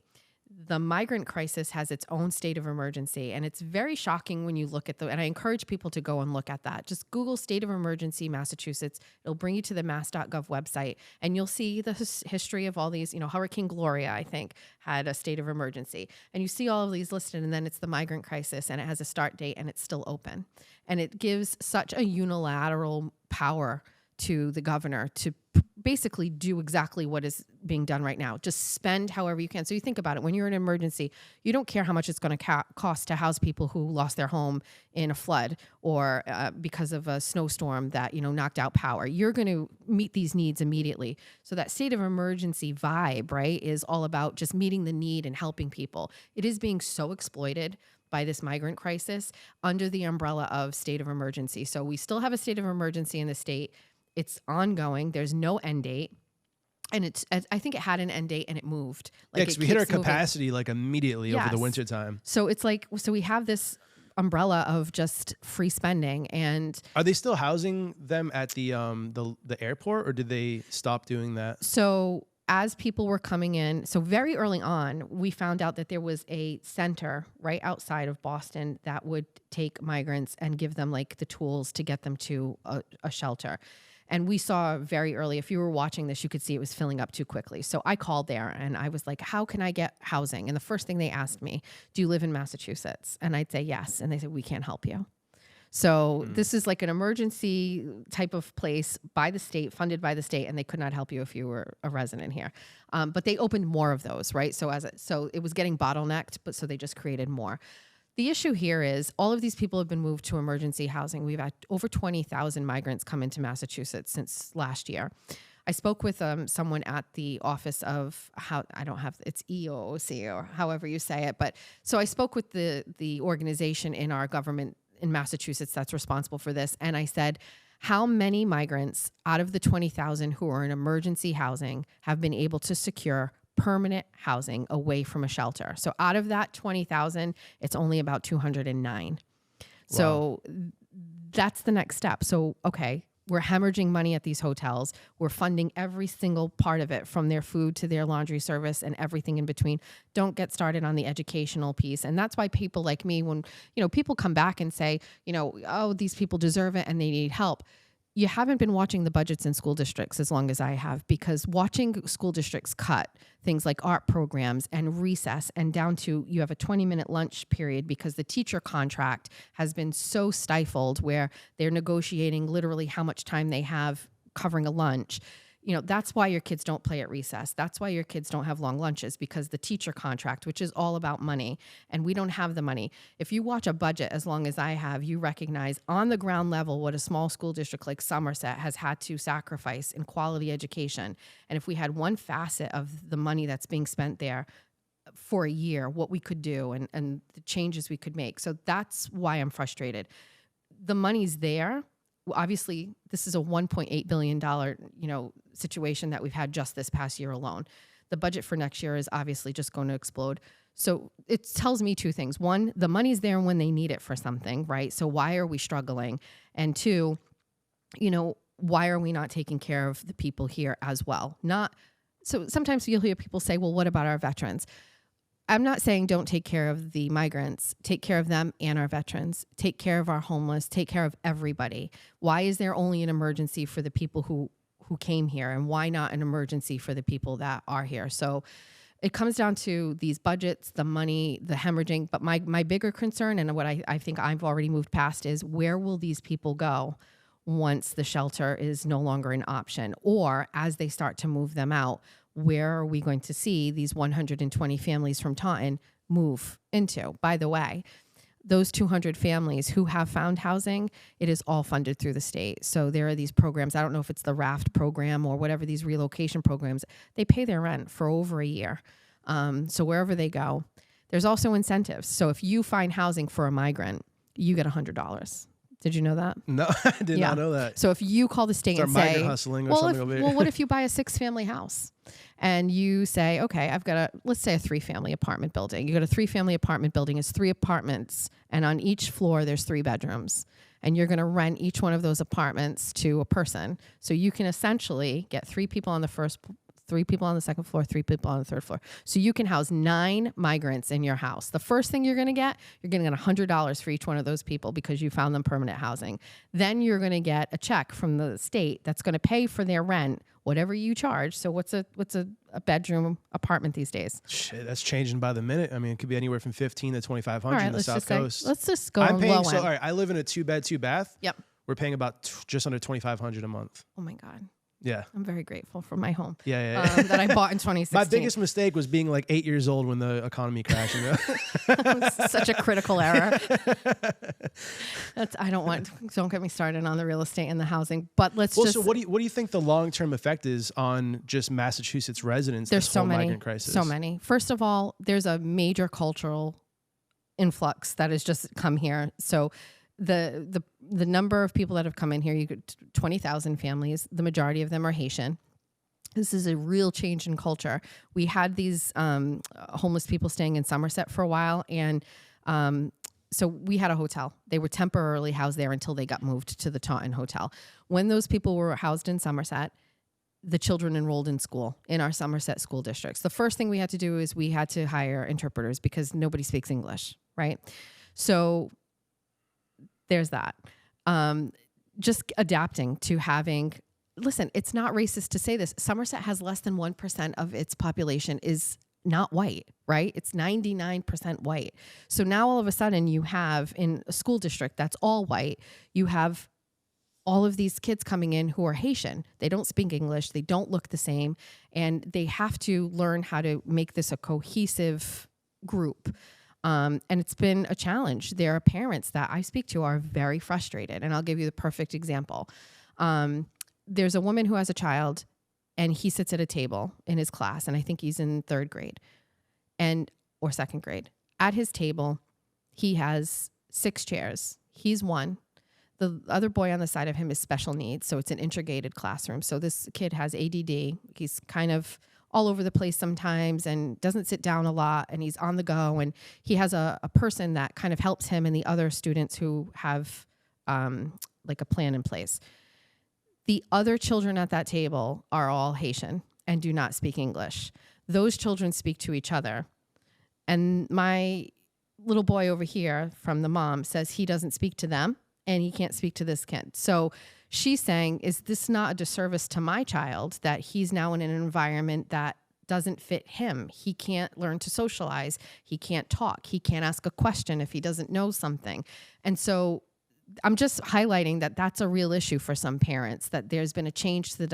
The migrant crisis has its own state of emergency, and it's very shocking when you look at and I encourage people to go and look at that. Just Google state of emergency Massachusetts. It'll bring you to the mass.gov website, and you'll see the history of all these, Hurricane Gloria, I think, had a state of emergency. And you see all of these listed, and then it's the migrant crisis, and it has a start date, and it's still open. And it gives such a unilateral power to the governor to basically do exactly what is being done right now. Just spend however you can. So you think about it. When you're in an emergency, you don't care how much it's going to cost to house people who lost their home in a flood or because of a snowstorm that, knocked out power. You're going to meet these needs immediately. So that state of emergency vibe, right, is all about just meeting the need and helping people. It is being so exploited by this migrant crisis under the umbrella of state of emergency. So we still have a state of emergency in the state. It's ongoing. There's no end date. And I think it had an end date and it moved.
Like because we hit our capacity like immediately over the winter time.
So it's like, we have this umbrella of just free spending. And
are they still housing them at the airport, or did they stop doing that?
So as people were coming in, so very early on, we found out that there was a center right outside of Boston that would take migrants and give them like the tools to get them to a shelter. And we saw very early, if you were watching this, you could see it was filling up too quickly. So I called there and I was like, how can I get housing? And the first thing they asked me, do you live in Massachusetts? And I'd say yes. And they said, we can't help you. So this is like an emergency type of place by the state, funded by the state, and they could not help you if you were a resident here. But they opened more of those, right? So it was getting bottlenecked, but so they just created more. The issue here is all of these people have been moved to emergency housing. We've had over 20,000 migrants come into Massachusetts since last year. I spoke with someone at the office of it's EOC or however you say it. But so I spoke with the organization in our government in Massachusetts that's responsible for this. And I said, how many migrants out of the 20,000 who are in emergency housing have been able to secure permanent housing away from a shelter? So out of that 20,000, it's only about 209. Wow. So that's the next step. So, okay, we're hemorrhaging money at these hotels. We're funding every single part of it, from their food to their laundry service and everything in between. Don't get started on the educational piece. And that's why people like me, when, people come back and say, oh, these people deserve it and they need help. You haven't been watching the budgets in school districts as long as I have, because watching school districts cut things like art programs and recess and down to you have a 20-minute lunch period because the teacher contract has been so stifled where they're negotiating literally how much time they have covering a lunch. That's why your kids don't play at recess. That's why your kids don't have long lunches, because the teacher contract, which is all about money, and we don't have the money. If you watch a budget as long as I have, you recognize on the ground level what a small school district like Somerset has had to sacrifice in quality education. And if we had one facet of the money that's being spent there for a year, what we could do and the changes we could make. So that's why I'm frustrated. The money's there. Obviously, this is a $1.8 billion, situation that we've had just this past year alone. The budget for next year is obviously just going to explode. So it tells me two things. One, the money's there when they need it for something, right? So why are we struggling? And two, why are we not taking care of the people here as well? So sometimes you'll hear people say, well, what about our veterans? I'm not saying don't take care of the migrants. Take care of them and our veterans. Take care of our homeless. Take care of everybody. Why is there only an emergency for the people who came here, and why not an emergency for the people that are here? So it comes down to these budgets, the money, the hemorrhaging. But my bigger concern, and what I think I've already moved past, is where will these people go once the shelter is no longer an option, or as they start to move them out? Where are we going to see these 120 families from Taunton move into? By the way, those 200 families who have found housing, it is all funded through the state. So there are these programs. I don't know if it's the RAFT program or whatever, these relocation programs. They pay their rent for over a year. So wherever they go, there's also incentives. So if you find housing for a migrant, you get $100. Did you know that?
No, I did not know that.
So if you call the state and say,
migrant hustling or something over here.
Well, what if you buy a 6-family house and you say, okay, I've got let's say a 3-family apartment building. You got a 3-family apartment building. It's 3 apartments, and on each floor there's 3 bedrooms, and you're going to rent each one of those apartments to a person. So you can essentially get 3 people on the first 3 people on the second floor, 3 people on the third floor. So you can house 9 migrants in your house. The first thing you're going to get $100 for each one of those people because you found them permanent housing. Then you're going to get a check from the state that's going to pay for their rent, whatever you charge. So what's a bedroom apartment these days?
Shit, that's changing by the minute. I mean, it could be anywhere from $1,500 to $2,500 in the South Coast.
Let's just go
I'm paying,
low
so
end.
all right, I live in a 2-bed, 2-bath.
Yep.
We're paying about just under $2,500 a month.
Oh my God.
Yeah.
I'm very grateful for my home.
Yeah.
That I bought in 2016.
My biggest mistake was being like 8 years old when the economy crashed.
Such a critical error. Don't get me started on the real estate and the housing, but
So what do you think the long-term effect is on just Massachusetts residents?
There's
this
so
whole
many,
migrant crisis?
so many. First of all, there's a major cultural influx that has just come here. So the number of people that have come in here, you get 20,000 families. The majority of them are Haitian. This is a real change in culture. We had these homeless people staying in Somerset for a while, and so we had a hotel. They were temporarily housed there until they got moved to the Taunton hotel. When those people were housed in Somerset, the children enrolled in school in our Somerset school districts. The first thing we had to do is we had to hire interpreters because nobody speaks English, right? So there's that. Just adapting to having, listen, it's not racist to say this. Somerset has less than 1% of its population is not white, right? It's 99% white. So now all of a sudden you have in a school district that's all white, you have all of these kids coming in who are Haitian. They don't speak English. They don't look the same. And they have to learn how to make this a cohesive group. And it's been a challenge. There are parents that I speak to are very frustrated. And I'll give you the perfect example. There's a woman who has a child and he sits at a table in his class. And I think he's in third grade or second grade. At his table, he has 6 chairs. He's one. The other boy on the side of him is special needs. So it's an integrated classroom. So this kid has ADD. He's kind of all over the place sometimes and doesn't sit down a lot, and he's on the go. And he has a person that kind of helps him and the other students who have like a plan in place. The other children at that table are all Haitian and do not speak English. Those children speak to each other. And my little boy over here from the mom says he doesn't speak to them and he can't speak to this kid. So she's saying, is this not a disservice to my child that he's now in an environment that doesn't fit him? He can't learn to socialize. He can't talk. He can't ask a question if he doesn't know something. And so I'm just highlighting that that's a real issue for some parents, that there's been a change to the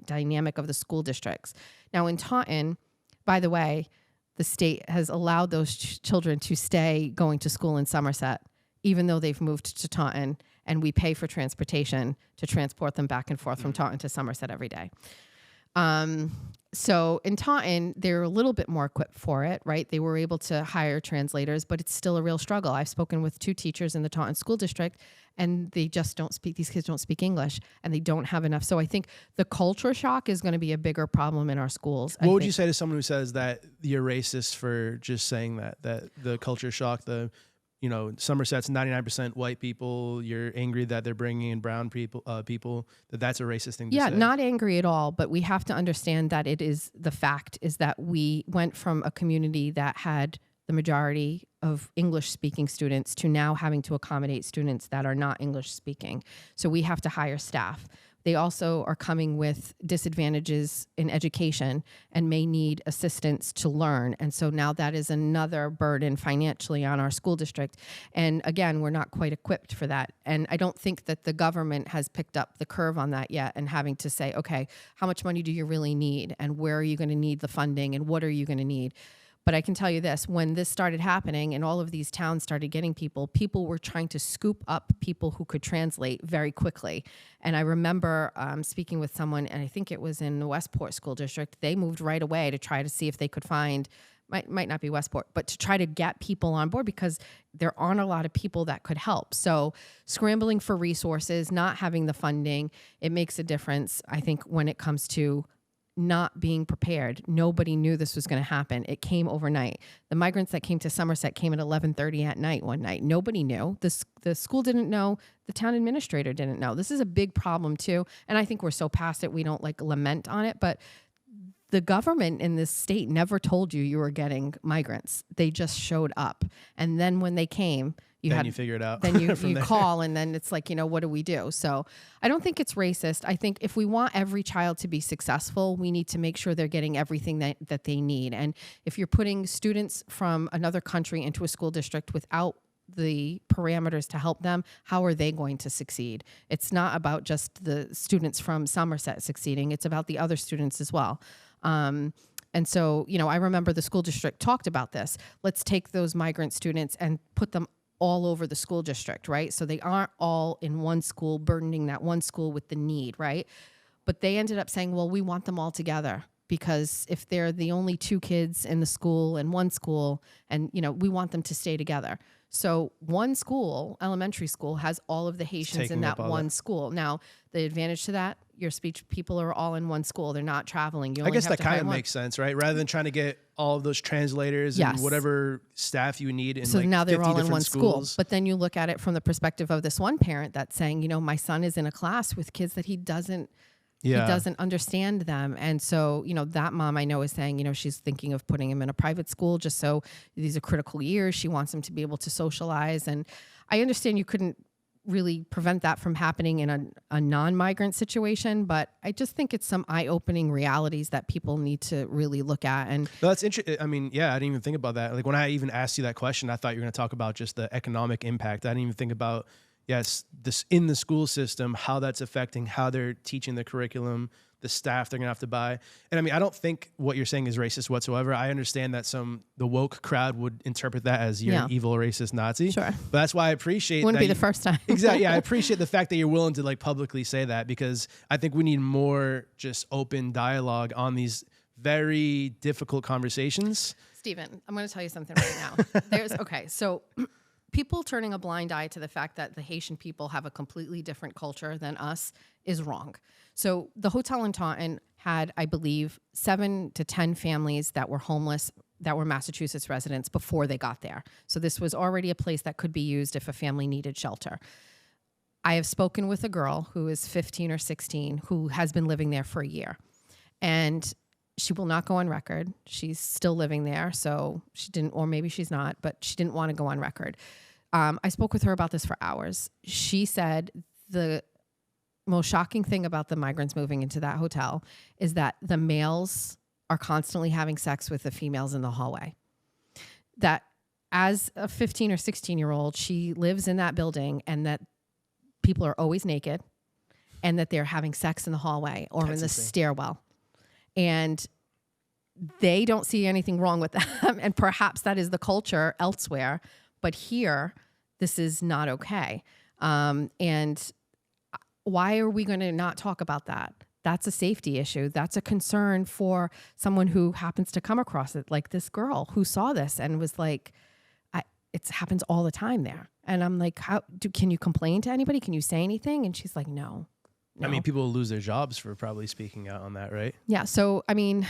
dynamic of the school districts. Now in Taunton, by the way, the state has allowed those children to stay going to school in Somerset, even though they've moved to Taunton, and we pay for transportation to transport them back and forth from Taunton to Somerset every day. So in Taunton, they're a little bit more equipped for it, right? They were able to hire translators, but it's still a real struggle. I've spoken with 2 teachers in the Taunton school district, and they just don't speak, these kids don't speak English, and they don't have enough. So I think the culture shock is going to be a bigger problem in our schools.
What would you say to someone who says that you're racist for just saying that the culture shock, Somerset's 99% white people, you're angry that they're bringing in brown people, that's a racist thing to say?
Yeah, not angry at all, but we have to understand that it is, the fact is that we went from a community that had the majority of English-speaking students to now having to accommodate students that are not English-speaking. So we have to hire staff. They also are coming with disadvantages in education and may need assistance to learn. And so now that is another burden financially on our school district. And again, we're not quite equipped for that. And I don't think that the government has picked up the curve on that yet, and having to say, okay, how much money do you really need? And where are you going to need the funding? And what are you going to need? But I can tell you this, when this started happening and all of these towns started getting people were trying to scoop up people who could translate very quickly. And I remember speaking with someone, and I think it was in the Westport School District, they moved right away to try to see if they could find, might not be Westport, but to try to get people on board because there aren't a lot of people that could help. So scrambling for resources, not having the funding, it makes a difference, I think, when it comes to not being prepared. Nobody knew this was going to happen. It came overnight. The migrants that came to Somerset came at 11:30 at night one night. Nobody knew. The school didn't know. The town administrator didn't know. This is a big problem too. And I think we're so past it, we don't lament on it. But the government in this state never told you were getting migrants. They just showed up. And then when they came, you
figure it out.
Then you call, and then it's like, what do we do? So I don't think it's racist. I think if we want every child to be successful, we need to make sure they're getting everything that they need. And if you're putting students from another country into a school district without the parameters to help them, how are they going to succeed? It's not about just the students from Somerset succeeding. It's about the other students as well. And so, I remember the school district talked about this. Let's take those migrant students and put them all over the school district, right? So they aren't all in one school, burdening that one school with the need, right? But they ended up saying, well, we want them all together, because if they're the only 2 kids in the school and one school, and, we want them to stay together. So one school, elementary school, has all of the Haitians in that one school. Now, the advantage to that, your speech people are all in one school. They're not traveling.
I guess that kind of makes sense, right? Rather than trying to get all of those translators and whatever staff you need in
now they're
50
all in one
schools.
School. But then you look at it from the perspective of this one parent that's saying, my son is in a class with kids that he doesn't
Yeah.
He doesn't understand them. And so, that mom I know is saying, she's thinking of putting him in a private school just so these are critical years. She wants him to be able to socialize. And I understand you couldn't really prevent that from happening in a non-migrant situation, but I just think it's some eye-opening realities that people need to really look at. And
no, that's interesting. I mean, yeah, I didn't even think about that. Like when I even asked you that question, I thought you were going to talk about just the economic impact. I didn't even think about, yes, this in the school system, how that's affecting how they're teaching the curriculum, the staff they're going to have to buy. And I mean, I don't think what you're saying is racist whatsoever. I understand that the woke crowd would interpret that as you're an evil, racist Nazi.
Sure.
But that's why I appreciate
Wouldn't be the first time.
Exactly. Yeah, I appreciate the fact that you're willing to like publicly say that, because I think we need more just open dialogue on these very difficult conversations.
Stephen, I'm going to tell you something right now. So people turning a blind eye to the fact that the Haitian people have a completely different culture than us is wrong. So the hotel in Taunton had, I believe, 7 to 10 families that were homeless, that were Massachusetts residents before they got there. So this was already a place that could be used if a family needed shelter. I have spoken with a girl who is 15 or 16 who has been living there for a year. And she will not go on record. She's still living there, so she didn't, or maybe she's not, but she didn't want to go on record. I spoke with her about this for hours. She said the most shocking thing about the migrants moving into that hotel is that the males are constantly having sex with the females in the hallway. That as a 15 or 16-year-old, she lives in that building, and that people are always naked, and that they're having sex in the hallway or in the stairwell. And they don't see anything wrong with that. And perhaps that is the culture elsewhere, but here, this is not okay. And why are we going to not talk about that? That's a safety issue. That's a concern for someone who happens to come across it, like this girl who saw this and was like, it happens all the time there. And I'm like, can you complain to anybody? Can you say anything? And she's like, no.
I mean, people will lose their jobs for probably speaking out on that, right?
Yeah. So, I mean,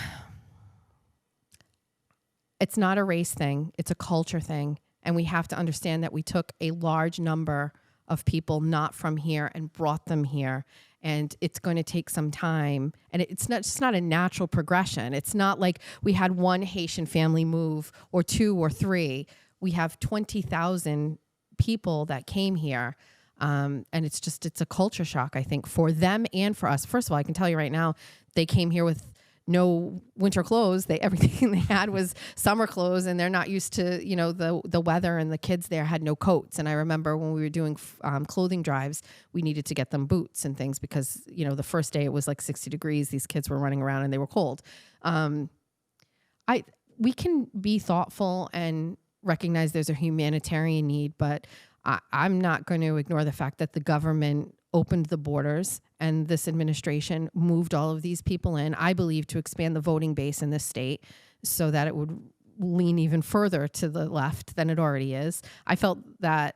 it's not a race thing. It's a culture thing. And we have to understand that we took a large number of people not from here and brought them here. And it's going to take some time. And it's not a natural progression. It's not like we had one Haitian family move or 2 or 3. We have 20,000 people that came here. And it's a culture shock, I think, for them and for us. First of all, I can tell you right now, they came here with no winter clothes. Everything they had was summer clothes, and they're not used to, the weather, and the kids there had no coats. And I remember when we were doing clothing drives, we needed to get them boots and things because, the first day it was like 60 degrees. These kids were running around and they were cold. We can be thoughtful and recognize there's a humanitarian need, but I'm not going to ignore the fact that the government opened the borders and this administration moved all of these people in, I believe, to expand the voting base in this state so that it would lean even further to the left than it already is. I felt that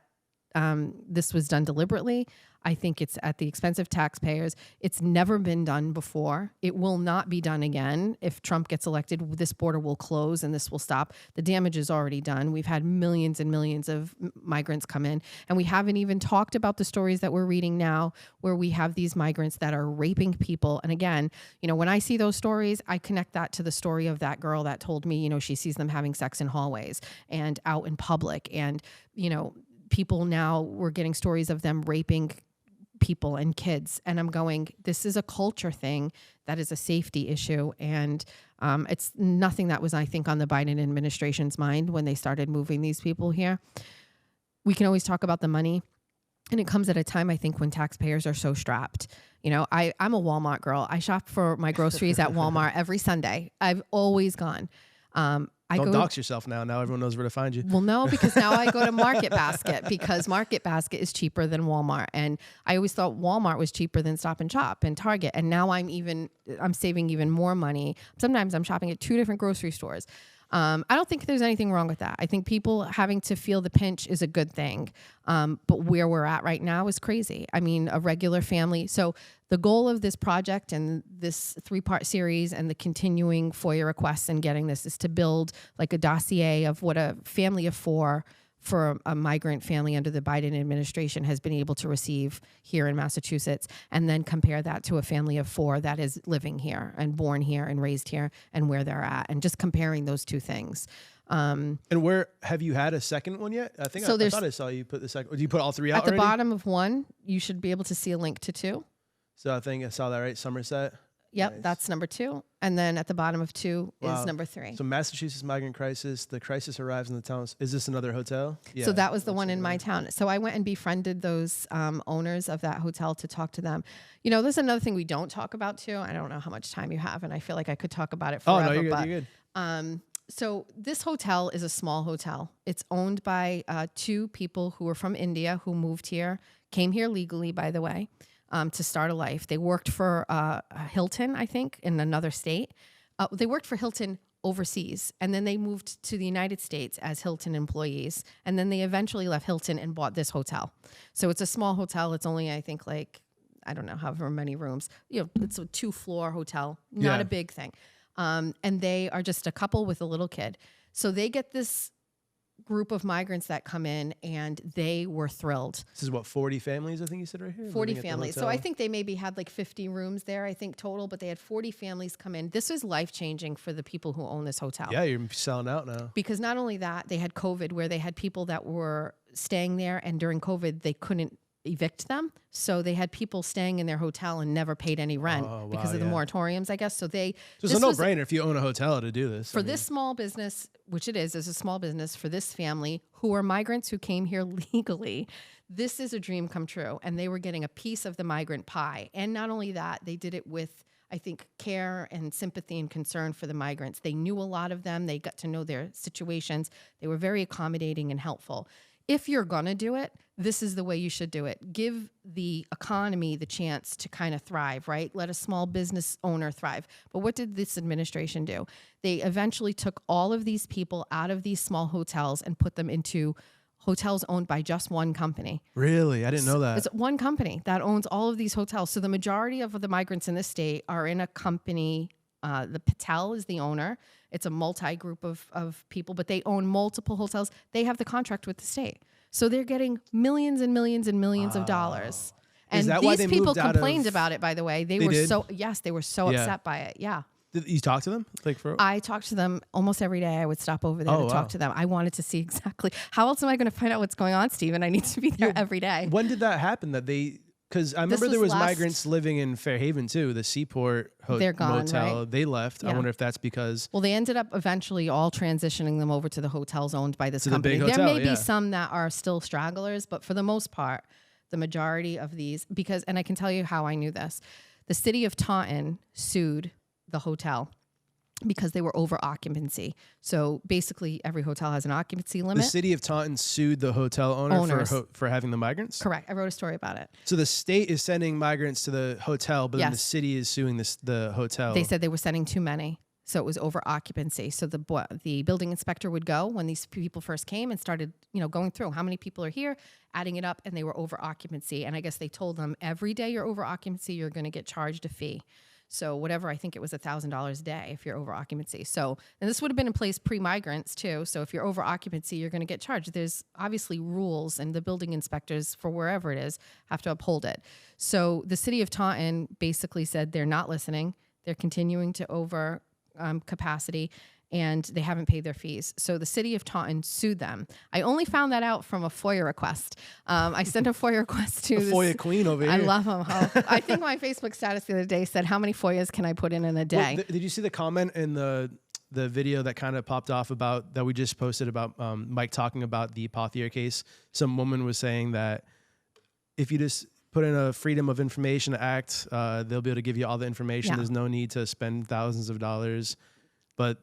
this was done deliberately. I think it's at the expense of taxpayers. It's never been done before. It will not be done again. If Trump gets elected, this border will close and this will stop. The damage is already done. We've had millions and millions of migrants come in, and we haven't even talked about the stories that we're reading now where we have these migrants that are raping people. And again, when I see those stories, I connect that to the story of that girl that told me, she sees them having sex in hallways and out in public. And, people now, we're getting stories of them raping people and kids. And I'm going, this is a culture thing. That is a safety issue. And it's nothing that was, I think, on the Biden administration's mind when they started moving these people here. We can always talk about the money. And it comes at a time, I think, when taxpayers are so strapped. I'm a Walmart girl. I shop for my groceries at Walmart every Sunday. I've always gone.
Don't dox yourself now. Now everyone knows where to find you.
Well, no, because now I go to Market Basket because Market Basket is cheaper than Walmart. And I always thought Walmart was cheaper than Stop and Shop and Target. And now I'm saving even more money. Sometimes I'm shopping at 2 different grocery stores. I don't think there's anything wrong with that. I think people having to feel the pinch is a good thing. But where we're at right now is crazy. I mean, a regular family. So the goal of this project and this 3-part series and the continuing FOIA requests and getting this is to build like a dossier of what a family of 4 for a migrant family under the Biden administration has been able to receive here in Massachusetts, and then compare that to a family of 4 that is living here and born here and raised here and where they're at, and just comparing those two things.
And where have you had a second one yet? I think I thought I saw you put the second. Do you put all 3 out
at the
already?
bottom of one? You should be able to see a link to 2.
So I think I saw that right. Somerset.
Yep,
Nice.
that's number 2. And then at the bottom of 2
Wow.
is number 3.
So Massachusetts migrant crisis. The crisis arrives in the town. Is this another hotel? Yeah.
So that was the one in my town. So I went and befriended those owners of that hotel to talk to them. You know, there's another thing we don't talk about too. I don't know how much time you have, and I feel like I could talk about it forever.
Oh no, you're good.
But,
You're good.
So this hotel is a small hotel. It's owned by 2 people who are from India who moved here, came here legally, by the way, to start a life. They worked for Hilton, I think, in another state. They worked for Hilton overseas, and then they moved to the United States as Hilton employees, and then they eventually left Hilton and bought this hotel. So it's a small hotel. It's only, I think, like, I don't know, however many rooms. You know, it's a 2-floor hotel, not a big thing. And they are just a couple with a little kid. So they get this group of migrants that come in, and they were thrilled.
This is what, 40 families, I think you said right here?
40 families. So I think they maybe had like 50 rooms there, I think total, but they had 40 families come in. This was life-changing for the people who own this hotel.
Yeah, you're selling out now.
Because not only that, they had COVID, where they had people that were staying there, and during COVID, they couldn't evict them. So they had people staying in their hotel and never paid any rent because of the moratoriums, I guess. So
it's a no-brainer if you own a hotel to do this.
For this small business, which it is a small business, for this family who are migrants who came here legally, this is a dream come true. And they were getting a piece of the migrant pie. And not only that, they did it with, I think, care and sympathy and concern for the migrants. They knew a lot of them. They got to know their situations. They were very accommodating and helpful. If you're going to do it, this is the way you should do it. Give the economy the chance to kind of thrive, right? Let a small business owner thrive. But what did this administration do? They eventually took all of these people out of these small hotels and put them into hotels owned by just one company.
Really? I didn't know that.
It's one company that owns all of these hotels. So the majority of the migrants in this state are in a company. The Patel is the owner. It's a multi-group of people, but they own multiple hotels. They have the contract with the state. So they're getting millions and millions and millions of dollars. And these people complained about it, by the way. They were so upset by it. Yeah.
Did you talk to them?
I talked to them almost every day. I would stop over there to talk to them. I wanted to see exactly. How else am I going to find out what's going on, Stephen? I need to be there every day.
When did that happen? Because I remember there was migrants living in Fairhaven too, the Seaport motel. Right? They left. Yeah. I wonder if that's because...
Well, they ended up eventually all transitioning them over to the hotels owned by this company. There may be some that are still stragglers, but for the most part, the majority of these, and I can tell you how I knew this. The city of Taunton sued the hotel because they were over occupancy. So basically every hotel has an occupancy limit.
The city of Taunton sued the hotel owners for having the migrants?
Correct. I wrote a story about it.
So the state is sending migrants to the hotel, but then the city is suing the hotel.
They said they were sending too many. So it was over occupancy. So the building inspector would go when these people first came and started, going through how many people are here, adding it up, and they were over occupancy. And I guess they told them every day you're over occupancy, you're going to get charged a fee. So whatever, I think it was $1,000 a day if you're over occupancy. So, and this would have been in place pre-migrants too. So if you're over occupancy, you're going to get charged. There's obviously rules, and the building inspectors for wherever it is have to uphold it. So the city of Taunton basically said they're not listening. They're continuing to over capacity, and they haven't paid their fees. So the city of Taunton sued them. I only found that out from a FOIA request. I sent a FOIA request to
the FOIA queen over here.
I love them. I think my Facebook status the other day said, how many FOIAs can I put in a day?
Well, did you see the comment in the video that kind of popped off about that we just posted about Mike talking about the Pothier case? Some woman was saying that if you just put in a Freedom of Information Act, they'll be able to give you all the information. Yeah. There's no need to spend thousands of dollars, but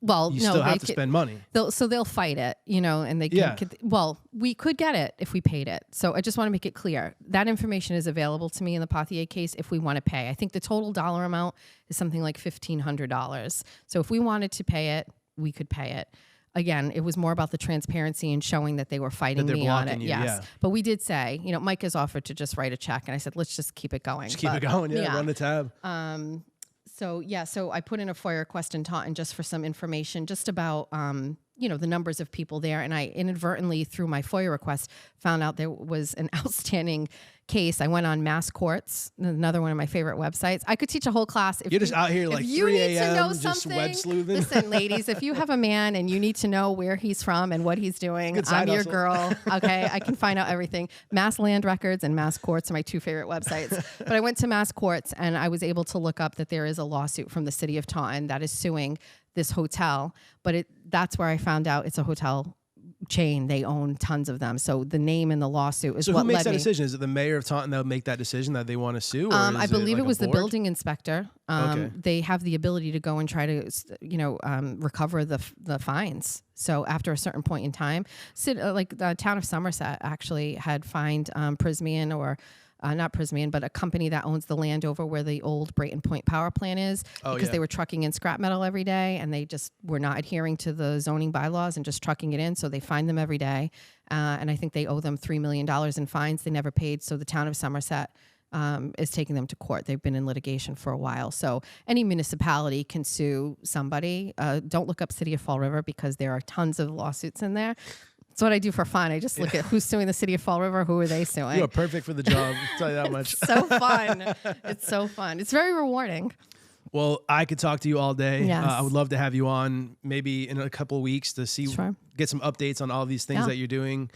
you still have to spend money.
They'll fight it, and they can. Well, we could get it if we paid it. So I just want to make it clear that information is available to me in the Pothier case if we want to pay. I think the total dollar amount is something like $1,500. So if we wanted to pay it, we could pay it. Again, it was more about the transparency and showing that they were fighting me on it. Yes. But we did say, Mike has offered to just write a check. And I said, let's just keep it going.
Keep it going. Yeah. Run the tab.
So I put in a FOIA request in Taunton just for some information, just about the numbers of people there. And I inadvertently, through my FOIA request, found out there was an outstanding case. I went on Mass Courts, another one of my favorite websites. I could teach a whole class.
You're just out here like 3 a.m. just web sleuthing.
Listen, ladies, if you have a man and you need to know where he's from and what he's doing, I'm your girl. Okay, I can find out everything. Mass Land Records and Mass Courts are my two favorite websites. But I went to Mass Courts and I was able to look up that there is a lawsuit from the city of Taunton that is suing this hotel. But that's where I found out it's a hotel chain. They own tons of them. So the name in the lawsuit is
so
what
who makes
led
that
me.
decision? Is it the mayor of Taunton that would make that decision that they want to sue? Or
I believe it was the
board?
building inspector.
Okay.
They have the ability to go and try to, recover the fines. So after a certain point in time, like the town of Somerset actually had fined Prismian or not Prismian, but a company that owns the land over where the old Brayton Point power plant is, because they were trucking in scrap metal every day and they just were not adhering to the zoning bylaws and just trucking it in. So they fined them every day. And I think they owe them $3 million in fines they never paid. So the town of Somerset is taking them to court. They've been in litigation for a while. So any municipality can sue somebody. Don't look up City of Fall River because there are tons of lawsuits in there. That's what I do for fun. I just look at who's suing the city of Fall River, who are they suing.
You are perfect for the job. I'll tell you that much.
So fun. It's so fun. It's very rewarding.
Well, I could talk to you all day.
Yes.
I would love to have you on maybe in a couple of weeks to see, get some updates on all these things that you're doing.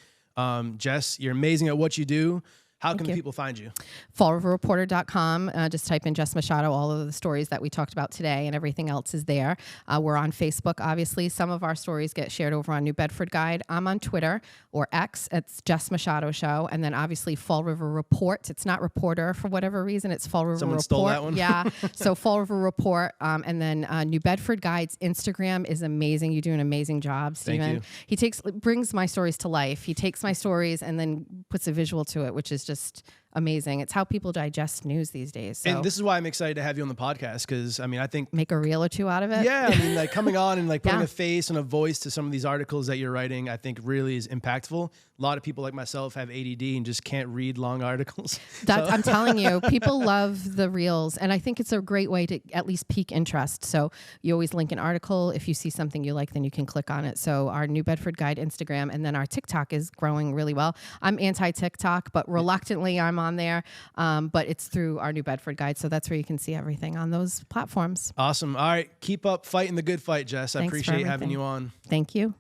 Jess, you're amazing at what you do. How can people find you?
FallRiverReporter.com. Just type in Jess Machado. All of the stories that we talked about today and everything else is there. We're on Facebook, obviously. Some of our stories get shared over on New Bedford Guide. I'm on Twitter or X. It's Jess Machado Show. And then obviously Fall River Report. It's not reporter for whatever reason. It's Fall River Report.
Someone stole that one?
Yeah. So Fall River Report. And then New Bedford Guide's Instagram is amazing. You do an amazing job, Stephen.
Thank you.
He brings my stories to life. He takes my stories and then puts a visual to it, which is just amazing. It's how people digest news these days. So
And this is why I'm excited to have you on the podcast because, I think...
Make a reel or two out of it?
Yeah, like coming on and like putting a face and a voice to some of these articles that you're writing, I think really is impactful. A lot of people like myself have ADD and just can't read long articles.
I'm telling you, people love the reels, and I think it's a great way to at least pique interest. So you always link an article. If you see something you like, then you can click on it. So our New Bedford Guide Instagram, and then our TikTok is growing really well. I'm anti-TikTok, but reluctantly I'm on there. But it's through our New Bedford Guide, so that's where you can see everything on those platforms.
Awesome. All right, keep up fighting the good fight, Jess. I
Thanks
appreciate having you on.
Thank you.